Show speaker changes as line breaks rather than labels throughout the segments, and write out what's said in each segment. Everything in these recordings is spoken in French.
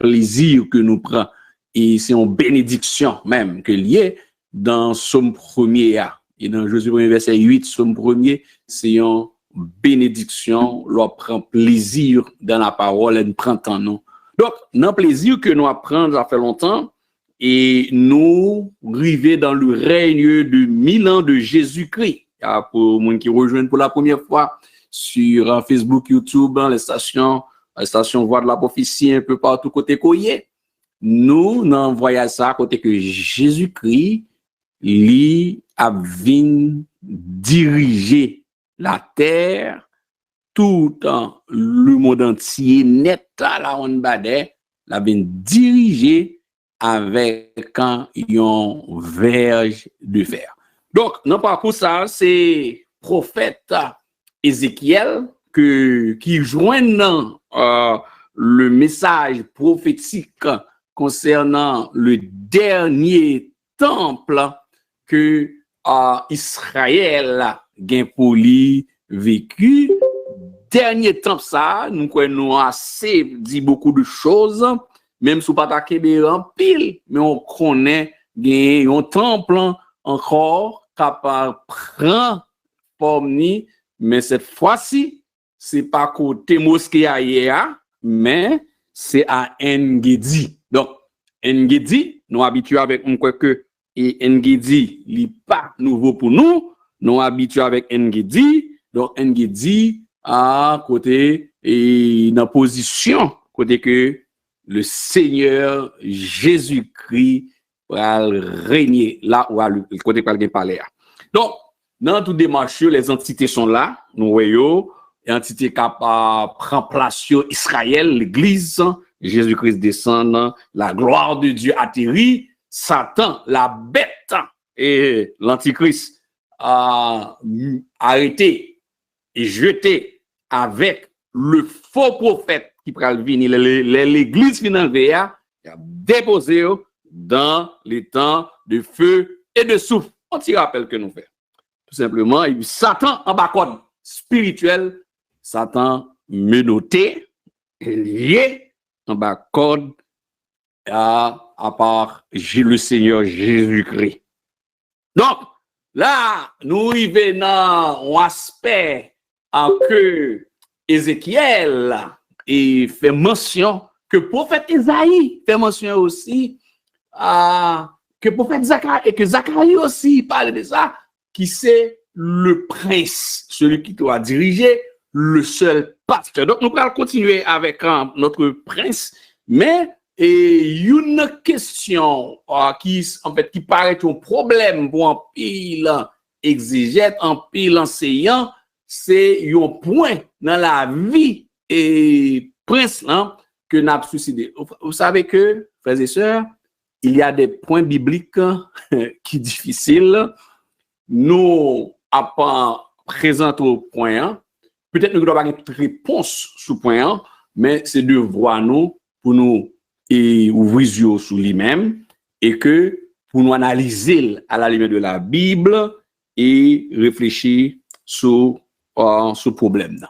plaisir que nous prenons et c'est une bénédiction même que lié dans Somme 1er et dans Josué 1er verset 8, Somme 1er, c'est une bénédiction, l'on prend plaisir dans la parole et nous prend temps nous. Donc, dans plaisir que nous apprenons, ça fait longtemps, et nous arrivons dans le règne de 1000 ans de Jésus-Christ. Pour les gens qui rejoignent pour la première fois sur Facebook, YouTube, les stations Voix de la prophétie, un peu partout côté Koye, nous envoyons ça côté que Jésus-Christ, lui, a venu diriger la terre tout dans le monde entier, net à la Honbade, la vient diriger avec un verge de fer. Donc, non pas pour ça, c'est prophète Ézéchiel qui joignent le message prophétique concernant le dernier temple que Israël a pour lui vécu. Dernier temple ça, nous assez dit beaucoup de choses, même si pas taquer en pile, mais on connaît un temple encore capable prendre forme ni, mais cette fois-ci c'est pas côté mosquée hier, mais c'est à Engedi. Donc Engedi, nous habitués avec quoi que et Engedi, il pas nouveau pour nous, nous habitués avec Engedi. Donc Engedi à côté et dans position côté que le Seigneur Jésus-Christ va régner là où le côté par le palais. Donc dans toute démarche, les entités sont là, nous voyons, les entités capable prendre place sur Israël, l'église, Jésus-Christ descend, la gloire de Dieu atterrit, Satan, la bête et l'antichrist a arrêté et jeté avec le faux prophète qui va venir, l'église finale a déposé dans les temps de feu et de souffle. On t'y rappelle que nous faisons. Tout simplement, et puis Satan en bas code spirituel, Satan menotté, lié en bas code à part le Seigneur Jésus-Christ. Donc, là, nous arrivons dans un aspect que Ézéchiel et fait mention, que le prophète Isaïe fait mention aussi, que le prophète Zacharie, et que Zacharie aussi parle de ça, qui c'est le prince, celui qui doit diriger, le seul pasteur. Donc, nous allons continuer avec notre prince, mais une question qui paraît un problème pour un pile exégète, un pile enseignant, c'est un point dans la vie et prince que nous avons suicidé. Vous savez que, frères et sœurs, il y a des points bibliques qui sont difficiles. Nous avons présenté au point. Peut-être nous n'avons pas une réponse sur le point, mais c'est de voir nous pour nous ouvrir les yeux sur lui-même et que pour nous analyser à la lumière de la Bible et réfléchir sur ce problème.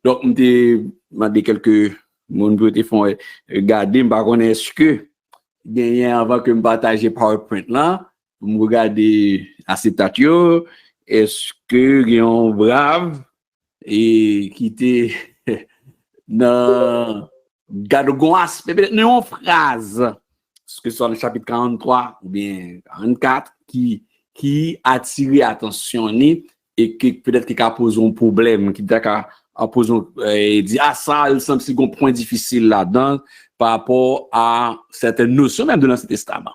Donc, je vais quelques mon peut font regarder me connais est-ce que gagner avant que me partager PowerPoint là me regarder acceptatio est-ce que gagnant brave et qui était dans gargon aspect peut-être une phrase ce que soit le chapitre 43 ou bien 44 qui attire attention ni et qui peut-être qui a posé un problème qui a posé dit ça il semble c'est un point difficile là-dedans par rapport à certaines notions même de l'Ancien Testament.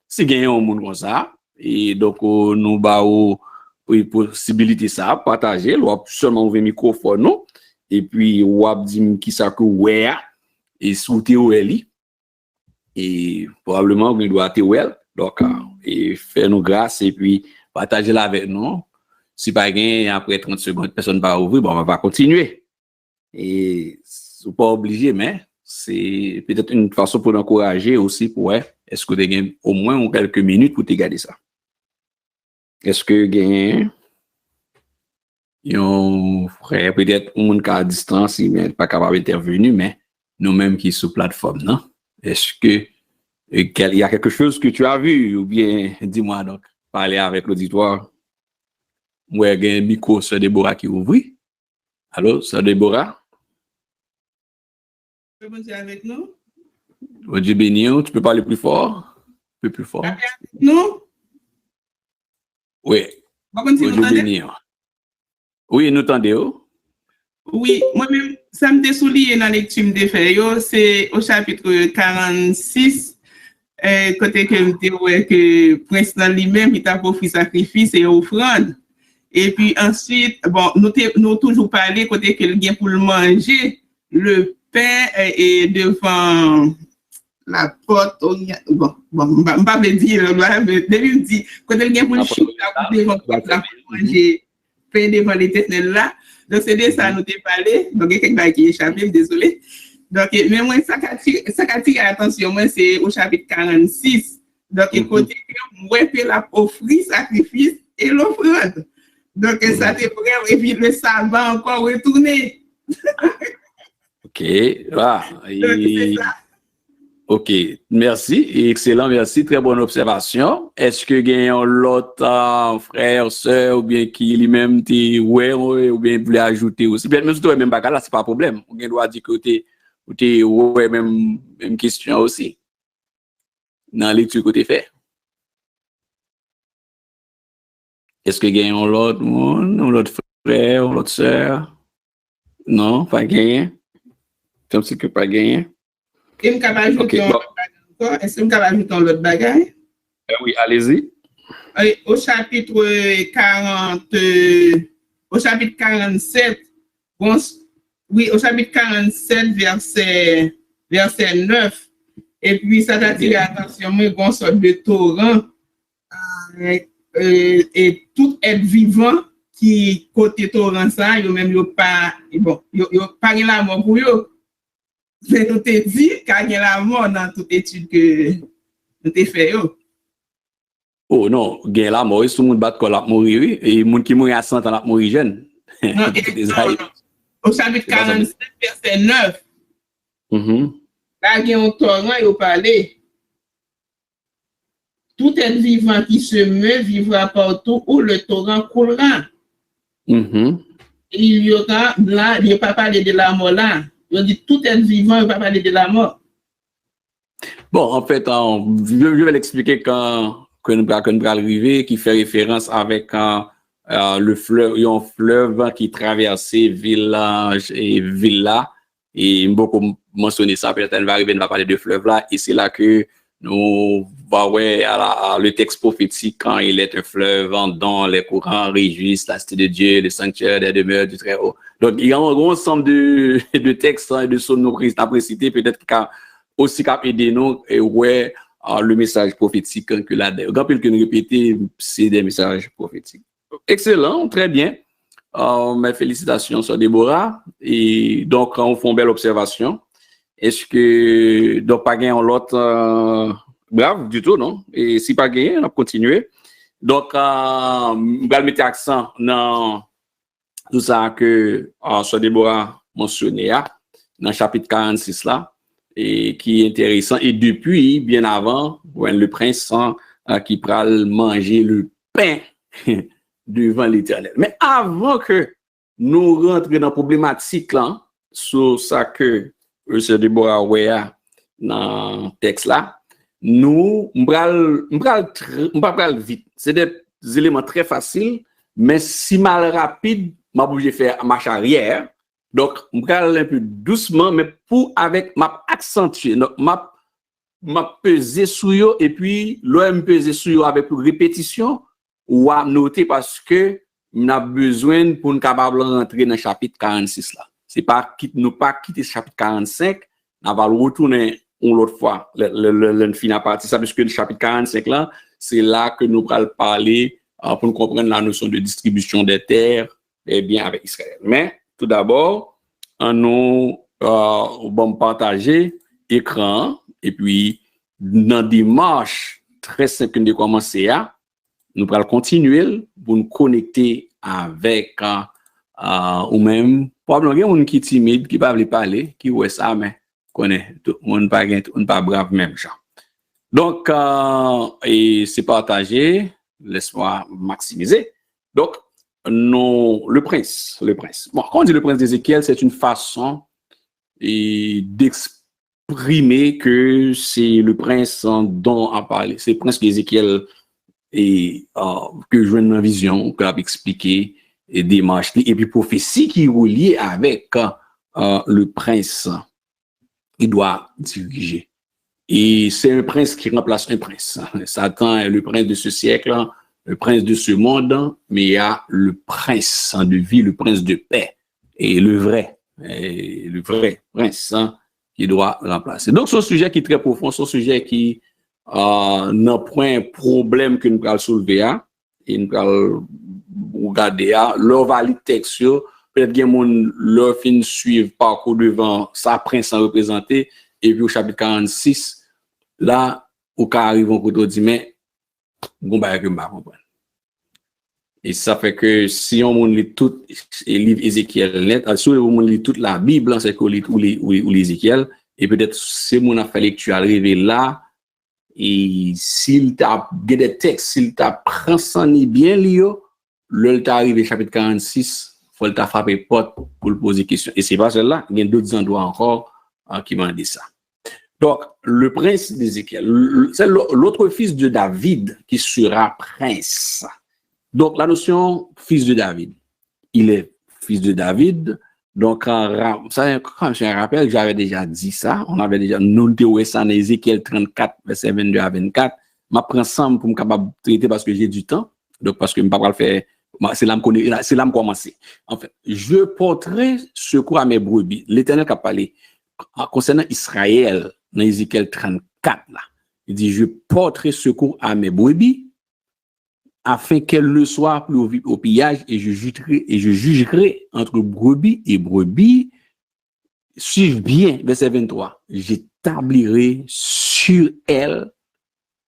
Si gagne un monde comme ça et donc nous ba possibilité ça partager ou seulement ouvrir microphone non et puis ou dit qui ça que ouais et sous théorie et probablement on doit théorie donc et faire nous grâce et puis partager là avec nous. Si pas gain après 30 secondes personne va ouvrir, bon on va continuer. Et c'est pas obligé mais c'est peut-être une façon pour encourager aussi pour est-ce que tu gagnes au moins quelques minutes pour te garder ça. Est-ce que gagne un frère peut-être un monde à distance il n'est pas capable d'intervenir mais nous-mêmes qui sur plateforme non Est-ce que il y a quelque chose que tu as vu ou bien dis-moi donc, parler avec l'auditoire. Moi, il y a un micro sur Déborah qui ouvre. Allô, sur Déborah?
Tu peux dire avec nous?
Dieu béni, tu peux parler plus fort? Un peu plus fort.
Avec nous?
Oui. Dieu béni. Oui, nous t'entendons.
Oui, moi-même, ça me désoulié dans la lecture de fait, c'est au chapitre 46, côté que me dit que Prince dans lui-même, il t'a offert sacrifice et offrande. Et puis ensuite, bon, nous toujours parlé côté que le gain pour le manger, le pain est devant la porte. Bon, je pas dire, mais depuis me dit, côté le gain pour le chou, devant la porte, manger pain devant l'éternel là. Donc, c'est de ça nous t'ai parlé. Donc, il y a quelqu'un qui est échappé, désolé. Donc, mais moi, ça qui attire l'attention, moi, c'est au chapitre 46. Donc, côté que moi, je la offrir sacrifice et l'offrande. Donc, ça te prend, et puis le sabbat encore retourner.
OK. Ah, et... OK. Merci. Excellent. Merci. Très bonne observation. Est-ce que gagnons l'autre frère, soeur, ou bien qui lui-même t'es ouais, ou bien voulait ajouter aussi? Bien, même si tu même pas là, c'est pas un problème. On doit dire que t'es ouais, même question aussi. Dans la lecture que tu fait. Est-ce que gagnons l'autre monde, l'autre frère, l'autre soeur? Non, pas gagné. Comme si que pas gagné.
Est-ce que je peux ajouter l'autre bagage?
Oui, allez-y.
Au chapitre 40, au chapitre 47, bon, oui, au chapitre 47, verset 9, et puis ça t'attire l'attention, moi, bon, sorte de torrent, et tout être vivant qui côté torrent ça, yo même yo pas, bon, yo pas la mort pour yo. Mais nous te dit qu'il y a la mort dans toute étude que nous te fait yo.
Oh non, il y a la mort, tout le monde bat la mourir, oui, et les gens qui mourent à 100 ans la mourir jeune.
Non, au chapitre 47, verset 9, là, il y a un torrent, il parlé. Tout être vivant qui se meut vivra partout où le torrent coulera. Il y aura, là, il n'y a pas parlé de la mort là. Il dit tout être vivant, il ne va pas parler de la mort.
Bon, en fait, je vais l'expliquer quand nous allons arriver, qui fait référence avec le fleuve, un fleuve qui traversait village et villa. Et beaucoup mentionné ça, peut-être elle va arriver, elle va parler de fleuve là, et c'est là que nous voyons le texte prophétique quand il est un fleuve dont les courants régissent la cité de Dieu, le sanctuaire des demeures du Très-Haut. Donc, il y a un grand ensemble de textes et de sonorités après cité, peut-être aussi qu'à aider nous et ouais le message prophétique que là, quand quelqu'un répéter, c'est des messages prophétiques. Excellent, très bien. Mes félicitations sur Déborah. Et donc, on fait une belle observation. Est-ce que, donc, pas gagné l'autre, brave du tout, non? Et si pas gagné, on va continuer. Donc, on va mettre accent dans tout ça que sur Déborah mentionné, dans le chapitre 46 là, et qui est intéressant. Et depuis, bien avant, le prince qui pral manger le pain devant l'Éternel. Mais avant que nous rentrions dans la problématique là, sur ça que M. Déborah Ouéa dans le texte là, nous m'bral vite. C'est des éléments très faciles, mais si mal rapide, m'a obligé faire marche arrière. Donc, m'bral un peu doucement, mais pour avec m'a accentué. Donc, m'a pesé sur yo et puis l'OM pesé sur yo avec répétition ou à noter parce que n'a besoin pour nous capable rentrer dans le chapitre 46 là. C'est pas nous pas quitter chapitre 45, on va le retourner une autre fois le fin partie ça parce que le chapitre 45 là, c'est là que nous allons parler pour nous comprendre la notion de distribution des terres et bien avec Israël. Mais tout d'abord, nous bon partager écran et puis dans des marches très simples de commencer à nous allons continuer pour nous connecter avec ou même probablement quelqu'un qui est timide qui va parler qui ouais ça mais connaît, tout le monde pas brave même genre. Donc, et c'est partagé, laisse-moi maximiser. Donc, non, le prince. Bon, quand on dit le prince d'Ézéchiel, c'est une façon d'exprimer que c'est le prince dont on parle. C'est le prince d'Ézéchiel et que je vois dans la vision, que a expliqué et démarche, et puis prophétie qui est reliée avec le prince qui doit diriger. Et c'est un prince qui remplace un prince. Satan est le prince de ce siècle, le prince de ce monde, mais il y a le prince de vie, le prince de paix, et le vrai prince qui doit remplacer. Donc, c'est un sujet qui est très profond, c'est un sujet qui n'a point un problème que nous allons soulever, et nous allons regarder, leur valide texte, peut-être qu'il y a leur fin suivre parcours devant sa prince en représenté, et puis au chapitre 46, là, au cas arrive, on peut dire, mais, bon, bah, que m'a comprendre. Et ça fait que si on lit tout les livres Ézéchiel net, si on lit toute la Bible, c'est qu'on lit ou l'Ézéchiel, et peut-être c'est mon affaire lecture arrivé là, et s'il t'a des textes, s'il t'a prend ça ni bien lio, le t'a arrivé chapitre 46, faut le t'a frapper porte pour le poser question. Et c'est pas celle-là, il y a d'autres endroits encore qui m'ont dit ça. Donc, le prince d'Ézéchiel, c'est l'autre fils de David qui sera prince. Donc, la notion fils de David, il est fils de David. Donc, ça, quand je me rappelle, j'avais déjà dit ça. On avait déjà noté ça dans Ézéchiel 34, verset 22 à 24. Je prends ensemble pour me capable traiter parce que j'ai du temps. Donc, parce que je ne peux pas le faire. C'est là que commencer. En fait, je porterai secours à mes brebis. L'Éternel qui a parlé concernant Israël dans Ézéchiel 34, là. Il dit, je porterai secours à mes brebis afin qu'elles ne soient plus au pillage et je jugerai entre brebis et brebis. Suivez bien, verset 23. J'établirai sur elles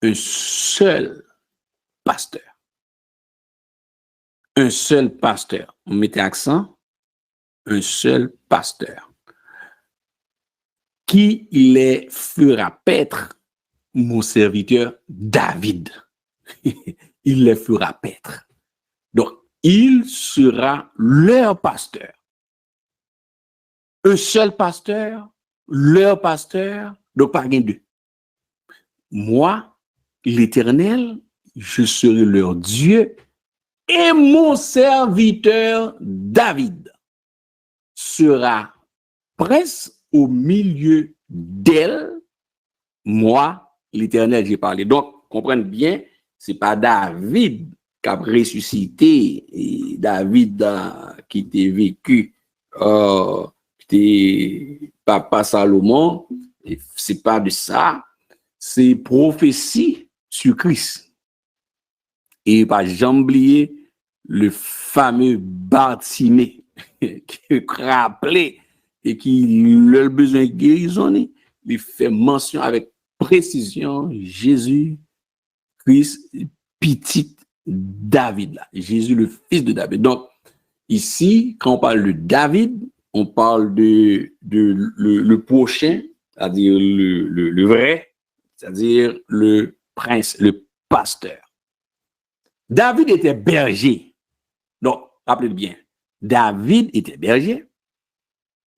un seul pasteur. Un seul pasteur. On mettait accent. Un seul pasteur. Qui les fera paître, mon serviteur David. Il les fera paître. Donc, il sera leur pasteur. Un seul pasteur, leur pasteur, donc pas gain deux. Moi, l'Éternel, je serai leur Dieu et mon serviteur David sera prince au milieu d'elle. Moi, l'Éternel, j'ai parlé. Donc, comprenez bien, c'est pas David qui a ressuscité, et David qui était vécu, qui était papa Salomon, c'est pas de ça, c'est prophétie sur Christ. Et pas jamais oublier le fameux Bartimée qui rappelé et qui a besoin de guérison, il fait mention avec précision Jésus Christ, petit David, là. Jésus, le fils de David. Donc, ici, quand on parle de David, on parle de le prochain, c'est-à-dire le vrai, c'est-à-dire le prince, le pasteur. David était berger. Donc, rappelez-vous bien, David était berger.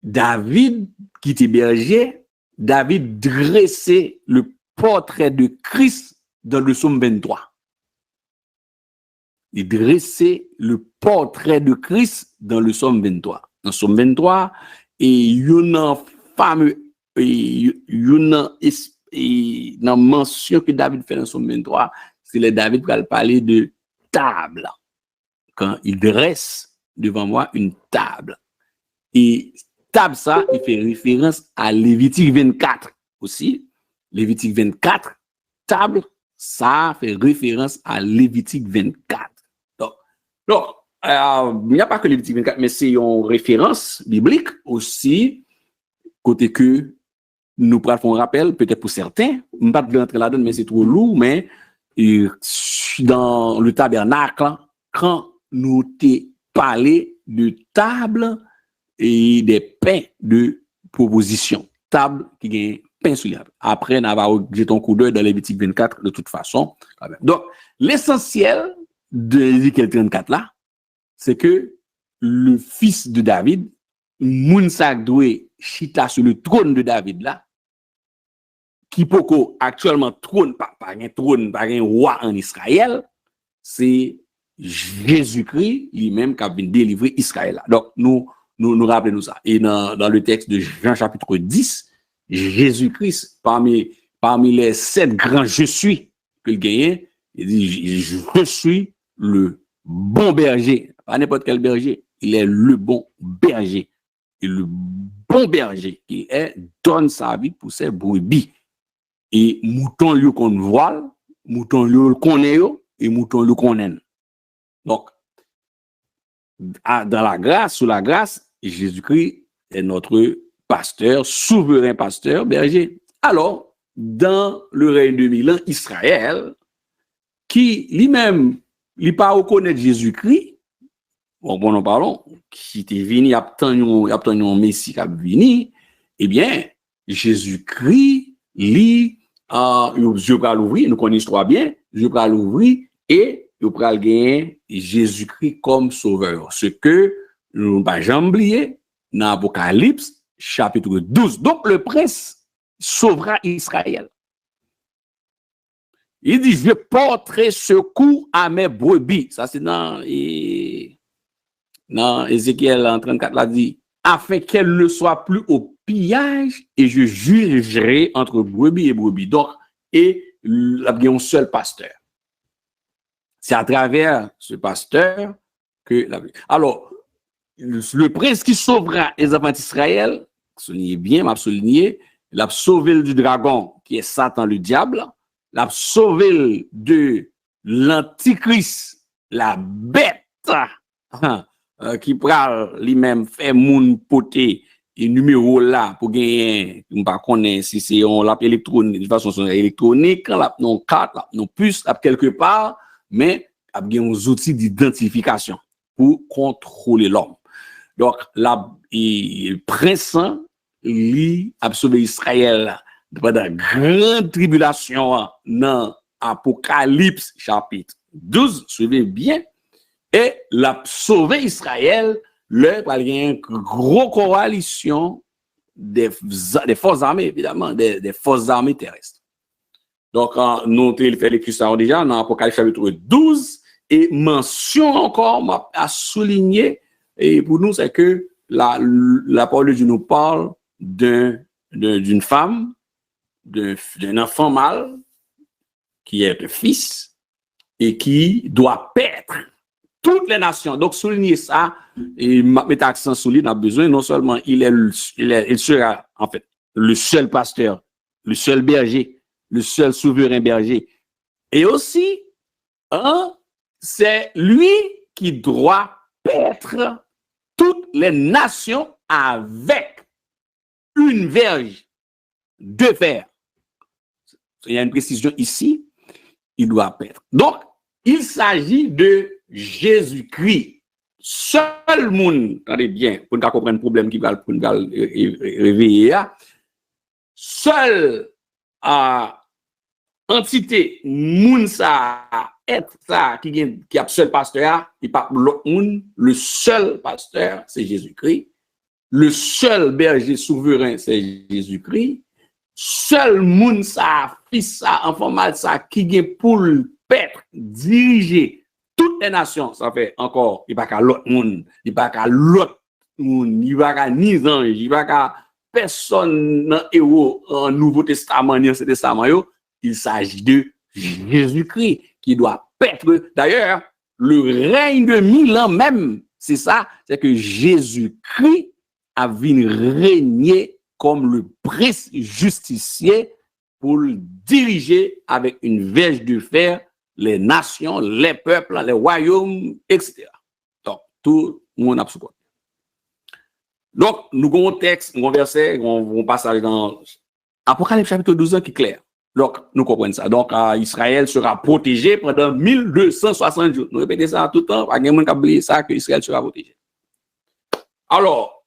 David, qui était berger, David dressait le portrait de Christ dans le psaume 23. Il dressait le portrait de Christ dans le psaume 23. Dans le psaume 23, et il y a un fameux, une mention que David fait dans le psaume 23, c'est le David qui va parler de table. Quand il dresse devant moi une table. Et table, ça, il fait référence à Lévitique 24 aussi. Lévitique 24, table, ça fait référence à Lévitique 24. Donc, il n'y a pas que Lévitique 24, mais c'est une référence biblique aussi, côté que nous prenons un rappel, peut-être pour certains, je ne vais pas rentrer là-dedans, mais c'est trop lourd, mais dans le tabernacle, quand nous t'ai parlé de table et des pains de proposition. table qui gagne pain sur la table. Après, on va jeter un coup d'œil dans Lévitique 24 de toute façon. Donc, l'essentiel de Ézéchiel 34 là, c'est que le fils de David, Mounsak doué chita sur le trône de David là, qui poko actuellement trône, pas un roi en Israël, c'est Jésus-Christ lui-même qui a délivré Israël là. Donc, nous rappelons ça. Et dans le texte de Jean chapitre 10, Jésus-Christ, parmi les 7 grands je suis qu'il gagnait, il dit, je suis le bon berger. Pas n'importe quel berger. Il est le bon berger. Et le bon berger qui donne sa vie pour ses brebis. Et mouton lui qu'on voile, mouton lui qu'on est, et mouton lui qu'on aime. Donc, dans la grâce, sous la grâce, Jésus-Christ est notre pasteur, souverain pasteur, berger. Alors, dans le règne de 1000 ans, Israël, qui lui-même, il pas reconnaître Jésus-Christ, bon, nous parlons, qui était venu, il y a un Messie qui est venu, eh bien, Jésus-Christ, lui, Dieu va l'ouvrir, nous connaissons très bien, Dieu va l'ouvrir et il va gagner Jésus-Christ comme sauveur. Ce que nous ne pas jamais oublier dans Apocalypse, chapitre 12. Donc, le prince sauvera Israël. Il dit, je porterai secours à mes brebis. Ça, c'est dans Ézéchiel 34, là, dit, afin qu'elle ne soit plus au pillage, et je jugerai entre brebis et brebis. Donc, et il y a un seul pasteur. C'est à travers ce pasteur que... Alors, le prince qui sauvera les enfants d'Israël, soulignez bien, m'a souligné, il a sauvé du dragon, qui est Satan, le diable, l'a sauvé de l'antichrist, la bête, qui pral lui-même fait moun poté et numéro là pour gagner, on pas connaît si c'est on l'appelle électronique, de façon électronique, là non carte, là non puce, là quelque part, mais a bien des outils d'identification pour contrôler l'homme. Donc là, le prince lui a sauvé Israël pendant la grande tribulation dans Apocalypse chapitre 12, suivez bien, et l'a sauvé Israël, il y a une grosse coalition des forces armées, évidemment, des forces armées terrestres. Donc, nous avons fait l'écriture déjà dans Apocalypse chapitre 12, et mention encore à souligner, et pour nous, c'est que la parole de Dieu nous parle d'une femme, d'un enfant mâle, qui est un fils, et qui doit paître toutes les nations. Donc, souligner ça, et mettre accent sur lui, on a besoin, non seulement il sera, en fait, le seul pasteur, le seul berger, le seul souverain berger. Et aussi, c'est lui qui doit paître toutes les nations avec une verge de fer. Il y a une précision ici, il doit paître. Donc, il s'agit de Jésus-Christ. Seul monde, attendez bien, pour nous comprendre le problème qui va réveiller, seul entité, moun ça, être ça, qui a seul pasteur, il pas l'autre monde, le seul pasteur, c'est Jésus-Christ. Le seul berger souverain, c'est Jésus-Christ. Seul moun ça, fils ça, enfant mal ça, qui est pour le pêtre, diriger toutes les nations, ça fait encore, il n'y a pas qu'à l'autre monde, il n'y a pas qu'à l'autre monde, il n'y a pas qu'à ni ange, il n'y a pas qu'à personne dans héros en Nouveau Testament, ni Ancien Testament, il s'agit de Jésus-Christ qui doit paître. D'ailleurs, le règne de 1000 ans même, c'est ça, c'est que Jésus-Christ a venu régner comme le prince justicier pour le diriger avec une verge de fer les nations, les peuples, les royaumes, etc. Donc, tout le monde a support. Donc, nous avons un texte, nous avons un verset, nous avons un passage dans Apocalypse chapitre 12 qui est clair. Donc, nous comprenons ça. Donc, Israël sera protégé pendant 1260 jours. Nous répétons ça tout le temps, pas de monde qui a oublié ça, que Israël sera protégé. Alors,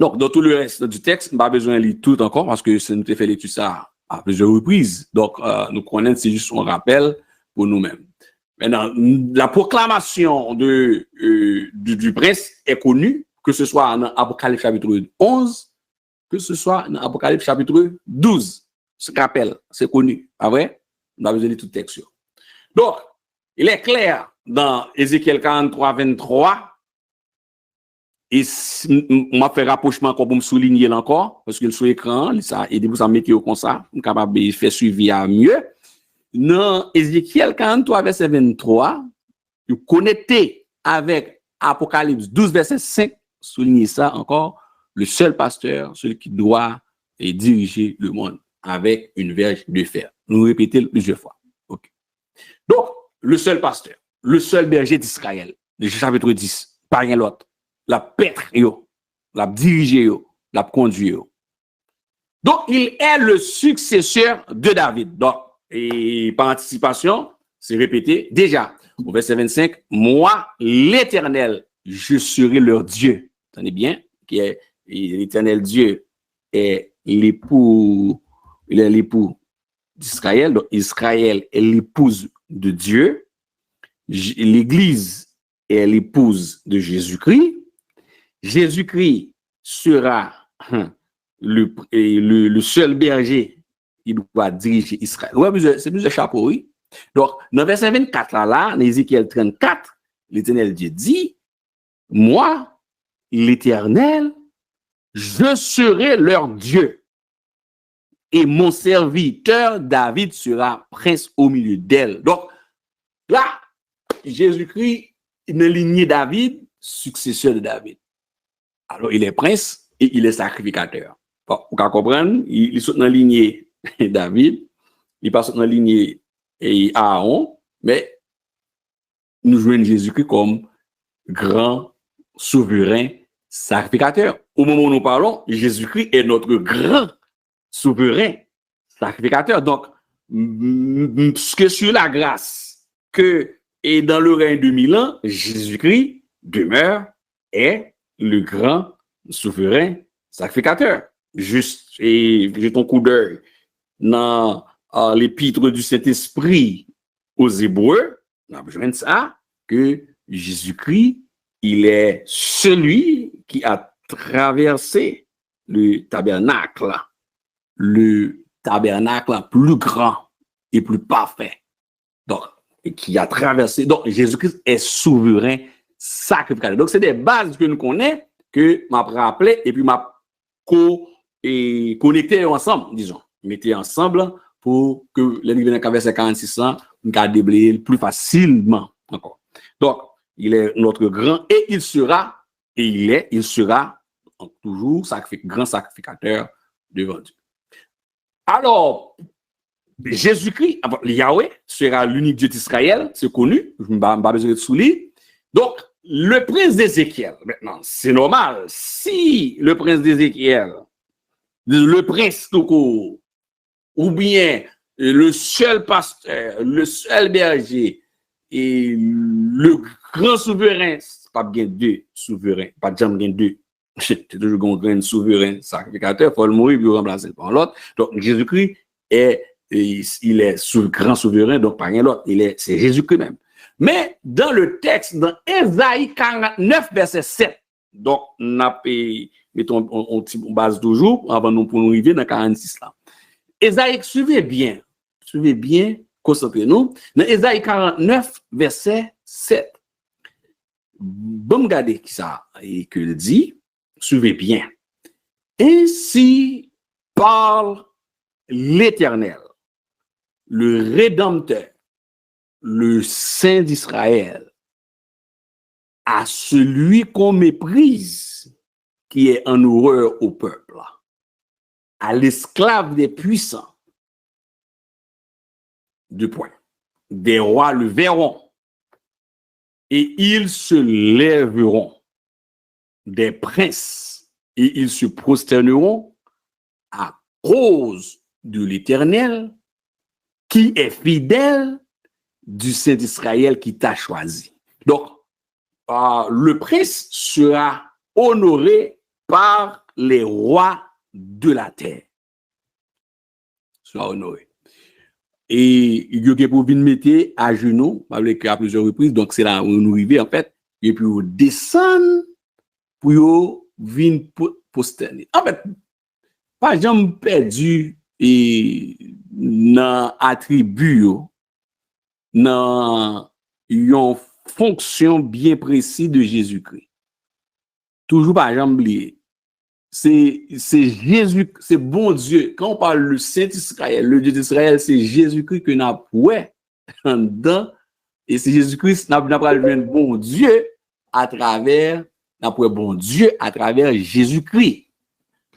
Donc, dans tout le reste du texte, pas besoin de lire tout encore parce que ça nous a fait l'étude ça à plusieurs reprises. Donc, nous connaissons, c'est juste un rappel pour nous-mêmes. Maintenant, la proclamation du prince est connue, que ce soit dans Apocalypse chapitre 11, que ce soit dans Apocalypse chapitre 12. Ce rappel, c'est connu. Pas vrai? On a besoin de tout le texte. Donc, il est clair dans Ézéchiel 43, 23, et m'a fait rapprochement pour me souligner encore, parce que sur l'écran, ça, et vous en mettez comme ça, on est capable de faire suivi à mieux. Dans Ézéchiel 43, verset 23, vous connectez avec Apocalypse 12, verset 5, soulignez ça encore, le seul pasteur, celui qui doit diriger le monde avec une verge de fer. Nous répétons plusieurs fois. Okay. Donc, le seul pasteur, le seul berger d'Israël, le chapitre 10, pas rien l'autre, la paître, la diriger, la conduire. Donc, il est le successeur de David. Donc, et par anticipation, c'est répété déjà au verset 25, moi, l'Éternel, je serai leur Dieu. Tenez bien, qui est l'Éternel Dieu est l'époux, il est l'époux d'Israël. Donc, Israël est l'épouse de Dieu. L'Église est l'épouse de Jésus-Christ. Jésus-Christ sera le seul berger qui doit diriger Israël. Ouais, c'est plusieurs chapeaux, oui. Donc, dans verset 24, dans Ézéchiel 34, l'Éternel Dieu dit, moi, l'Éternel, je serai leur Dieu. Et mon serviteur David sera prince au milieu d'elle. Donc, là, Jésus-Christ, une lignée David, successeur de David. Alors, il est prince et il est sacrificateur. Bon, vous comprenez, il est dans la lignée David, il passe dans la lignée Aaron, mais nous jouons Jésus-Christ comme grand souverain sacrificateur. Au moment où nous parlons, Jésus-Christ est notre grand souverain sacrificateur. Donc, que sur la grâce que et dans le règne de 1000 ans, Jésus-Christ demeure est le grand souverain sacrificateur. Juste, et jetons un coup d'œil dans l'épître du Saint-Esprit aux Hébreux, on a besoin de ça, que Jésus-Christ, il est celui qui a traversé le tabernacle plus grand et plus parfait. Donc, qui a traversé. Donc, Jésus-Christ est souverain sacrificateur. Donc, c'est des bases que nous connaissons, que m'a rappelé et puis m'a connecté ensemble, disons. Mettez ensemble pour que les niveaux de verset 46 ans, nous puissions déblayer plus facilement encore. Donc, il est notre grand et il sera toujours grand sacrificateur devant Dieu. Alors, Jésus-Christ, Yahweh, sera l'unique Dieu d'Israël, c'est connu, je n'ai pas besoin de souligner. Donc, le prince d'Ézéchiel, maintenant, c'est normal, si le prince d'Ézéchiel, le prince tout court, ou bien le seul pasteur, le seul berger, et le grand souverain, c'est pas bien deux souverains, pas jamais bien deux. C'est toujours un grand souverain sacrificateur, il faut le mourir puis remplacer par l'autre. Donc, Jésus-Christ il est grand souverain, donc pas rien d'autre. C'est Jésus-Christ même. Mais dans le texte, dans Ésaïe 49, verset 7, donc, mettons, on base toujours, avant pour nous arriver dans 46 là. Ésaïe, suivez bien, concentrez-nous. Dans Ésaïe 49, verset 7. Bon, regardez qui ça, et que le dit, suivez bien. Ainsi parle l'Éternel, le Rédempteur, le Saint d'Israël, à celui qu'on méprise, qui est en horreur au peuple, à l'esclave des puissants. 2 points. Des rois le verront, et ils se lèveront, des princes, et ils se prosterneront à cause de l'Éternel, qui est fidèle du Saint d'Israël qui t'a choisi. Donc, le prince sera honoré par les rois de la terre. Sois honoré. Et il y a pour venir mettre à genoux, avec à plusieurs reprises, donc c'est là où nous arrivons en fait, et puis on descend pour venir posterner. En fait, pas jamais perdu et dans attribut, dans une fonction bien précise de Jésus-Christ. Toujours pas jamais oublier. C'est Jésus, c'est bon Dieu. Quand on parle du Saint-Israël, le Dieu d'Israël, c'est Jésus-Christ que nous avons en dedans. Et c'est Jésus-Christ n'a pas le bon Dieu à travers, bon Dieu à travers Jésus-Christ.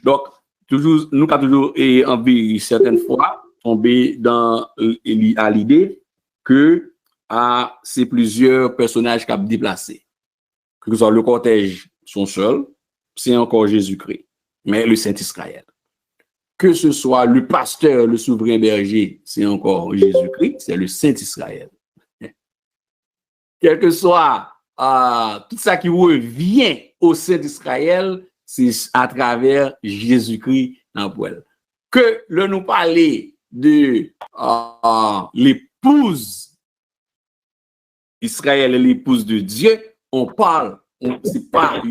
Donc, toujours, nous avons toujours envie, certaines fois, tomber dans à l'idée que c'est plusieurs personnages qui ont déplacé. Que ce soit le cortège sont seuls, c'est encore Jésus-Christ, mais le Saint-Israël. Que ce soit le pasteur, le souverain berger, c'est encore Jésus-Christ, c'est le Saint-Israël. Quel que soit tout ça qui revient au Saint-Israël, c'est à travers Jésus-Christ dans le poil. Que le nous parler de l'épouse Israël et l'épouse de Dieu, on parle, c'est pas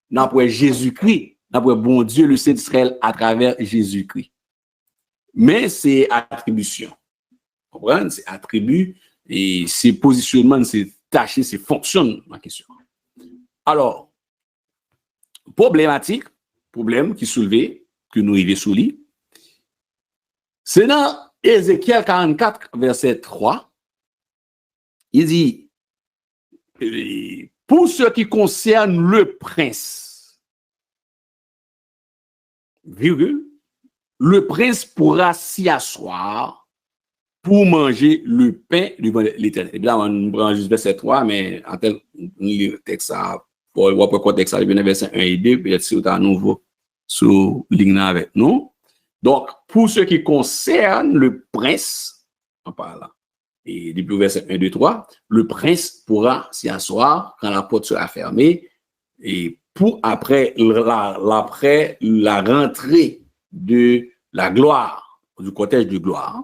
d'après Jésus-Christ, d'après bon Dieu, le Saint-Israël à travers Jésus-Christ. Mais c'est attribution. Vous comprenez? C'est attribut et c'est positionnement, c'est tâché, c'est fonctionne, ma question. Alors, problème qui soulevé, que nous arrivons sous lui, c'est dans Ézéchiel 44, verset 3, il dit, pour ce qui concerne le prince, virgule, le prince pourra s'y asseoir pour manger le pain devant l'Éternel. Évidemment, on prend juste verset 3, mais en tel le texte, pour voir pourquoi le texte a bien verset 1 et 2, peut-être si vous êtes à nouveau sous ligne avec nous. Donc, pour ce qui concerne le prince, on parle là, et depuis le verset 1, 2, 3, le prince pourra s'y asseoir quand la porte sera fermée et pour après la rentrée de la gloire, du cortège de gloire.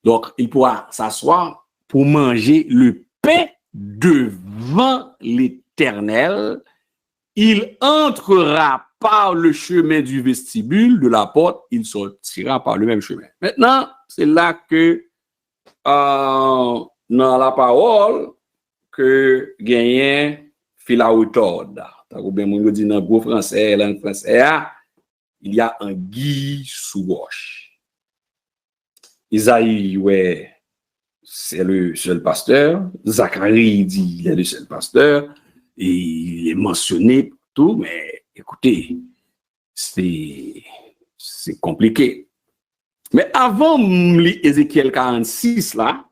Donc, il pourra s'asseoir pour manger le pain devant l'Éternel. Il entrera par le chemin du vestibule de la porte, il sortira par le même chemin. Maintenant, c'est là que dans la parole que gagne Philautode. T'as bien mon dit dans beau français, langue français, il y a un Guy sous roche. Isaïe, ouais, c'est le seul pasteur. Zacharie dit, il est le seul pasteur. Et il est mentionné tout, mais écoutez, c'est compliqué. Mais avant Ézéchiel 46 là,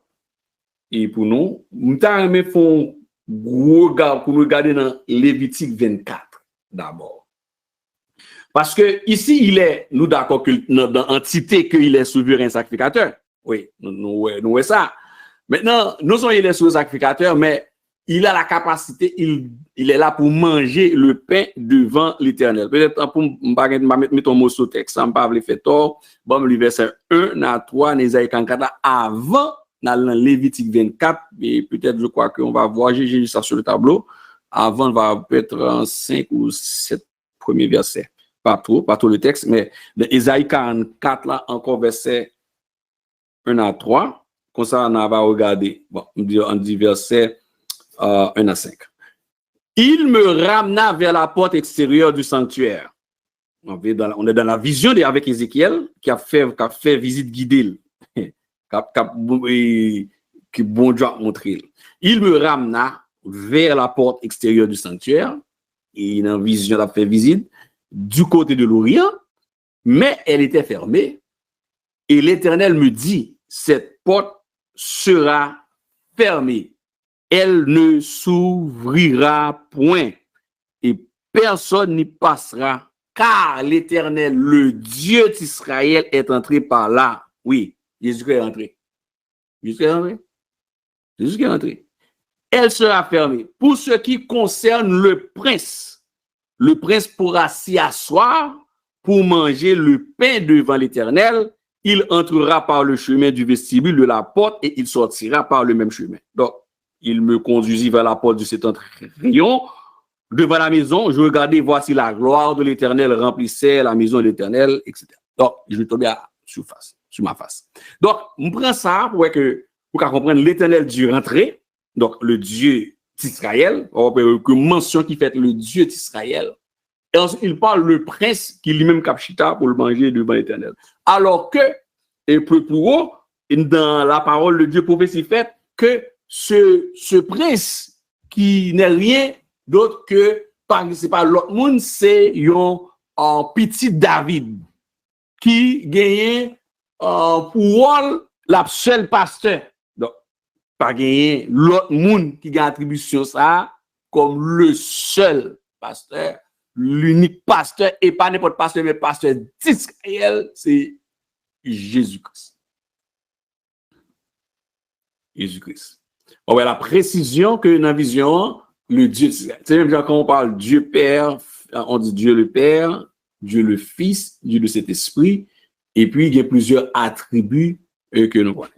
et pour nous, nous avons gros regard pour nous regarder dans Lévitique 24 d'abord. Parce que ici, il est, nous d'accord que dans l'entité qu'il est souverain sacrificateur. Oui, nous voyons ça. Maintenant, nous sommes il est souverain sacrificateur, mais il a la capacité, il est là pour manger le pain devant l'Éternel. Peut-être pour mettre ton mot sur le texte, ça ne pas faire tort. Bon, le verset 1 à 3, Nésaïe 44, avant, dans Lévitique 24, et peut-être je crois qu'on va voir, j'ai lu ça sur le tableau, avant, on va peut-être en 5 ou 7 premiers versets. Pas tout le texte, mais dans Ésaïe 44, là, encore verset 1 à 3, comme ça, on va regarder. Bon, on dit verset 1 à 5. Il me ramena vers la porte extérieure du sanctuaire. On est dans la vision avec Ézéchiel qui a fait visite guidée. Que bon Dieu a montré. Il me ramena vers la porte extérieure du sanctuaire. Et dans la vision, il a fait visite du côté de l'Orient, mais elle était fermée. Et l'Éternel me dit, cette porte sera fermée. Elle ne s'ouvrira point et personne n'y passera, car l'Éternel, le Dieu d'Israël, est entré par là. Oui, Jésus est entré. Jésus est entré. Elle sera fermée. Pour ce qui concerne le prince, le prince pourra s'y asseoir pour manger le pain devant l'Éternel. Il entrera par le chemin du vestibule de la porte et il sortira par le même chemin. Donc, il me conduisit vers la porte du septentrion. Devant la maison, je regardais, voici la gloire de l'Éternel remplissait la maison de l'Éternel, etc. Donc, je tombais sur ma face. Donc, on prend ça pour comprendre l'Éternel Dieu rentré, donc le Dieu d'Israël, que mention qui fait le Dieu d'Israël. Et ensuite, il parle le prince qui lui-même capchita pour le manger devant l'Éternel. Alors que, et plus haut, dans la parole de Dieu prophétie fait que ce prince qui n'est rien d'autre que, c'est pas l'autre monde, c'est un petit David qui gagne pour la seule pasteur. Donc, pas gagner l'autre monde qui gagne attribution ça comme le seul pasteur, l'unique pasteur, et pas n'importe pasteur, mais pasteur d'Israël, c'est Jésus-Christ. Jésus-Christ. On voit la précision que dans la vision, le Dieu d'Israël. C'est même quand on parle Dieu Père, on dit Dieu le Père, Dieu le Fils, Dieu le Saint-Esprit, et puis il y a plusieurs attributs que nous connaissons.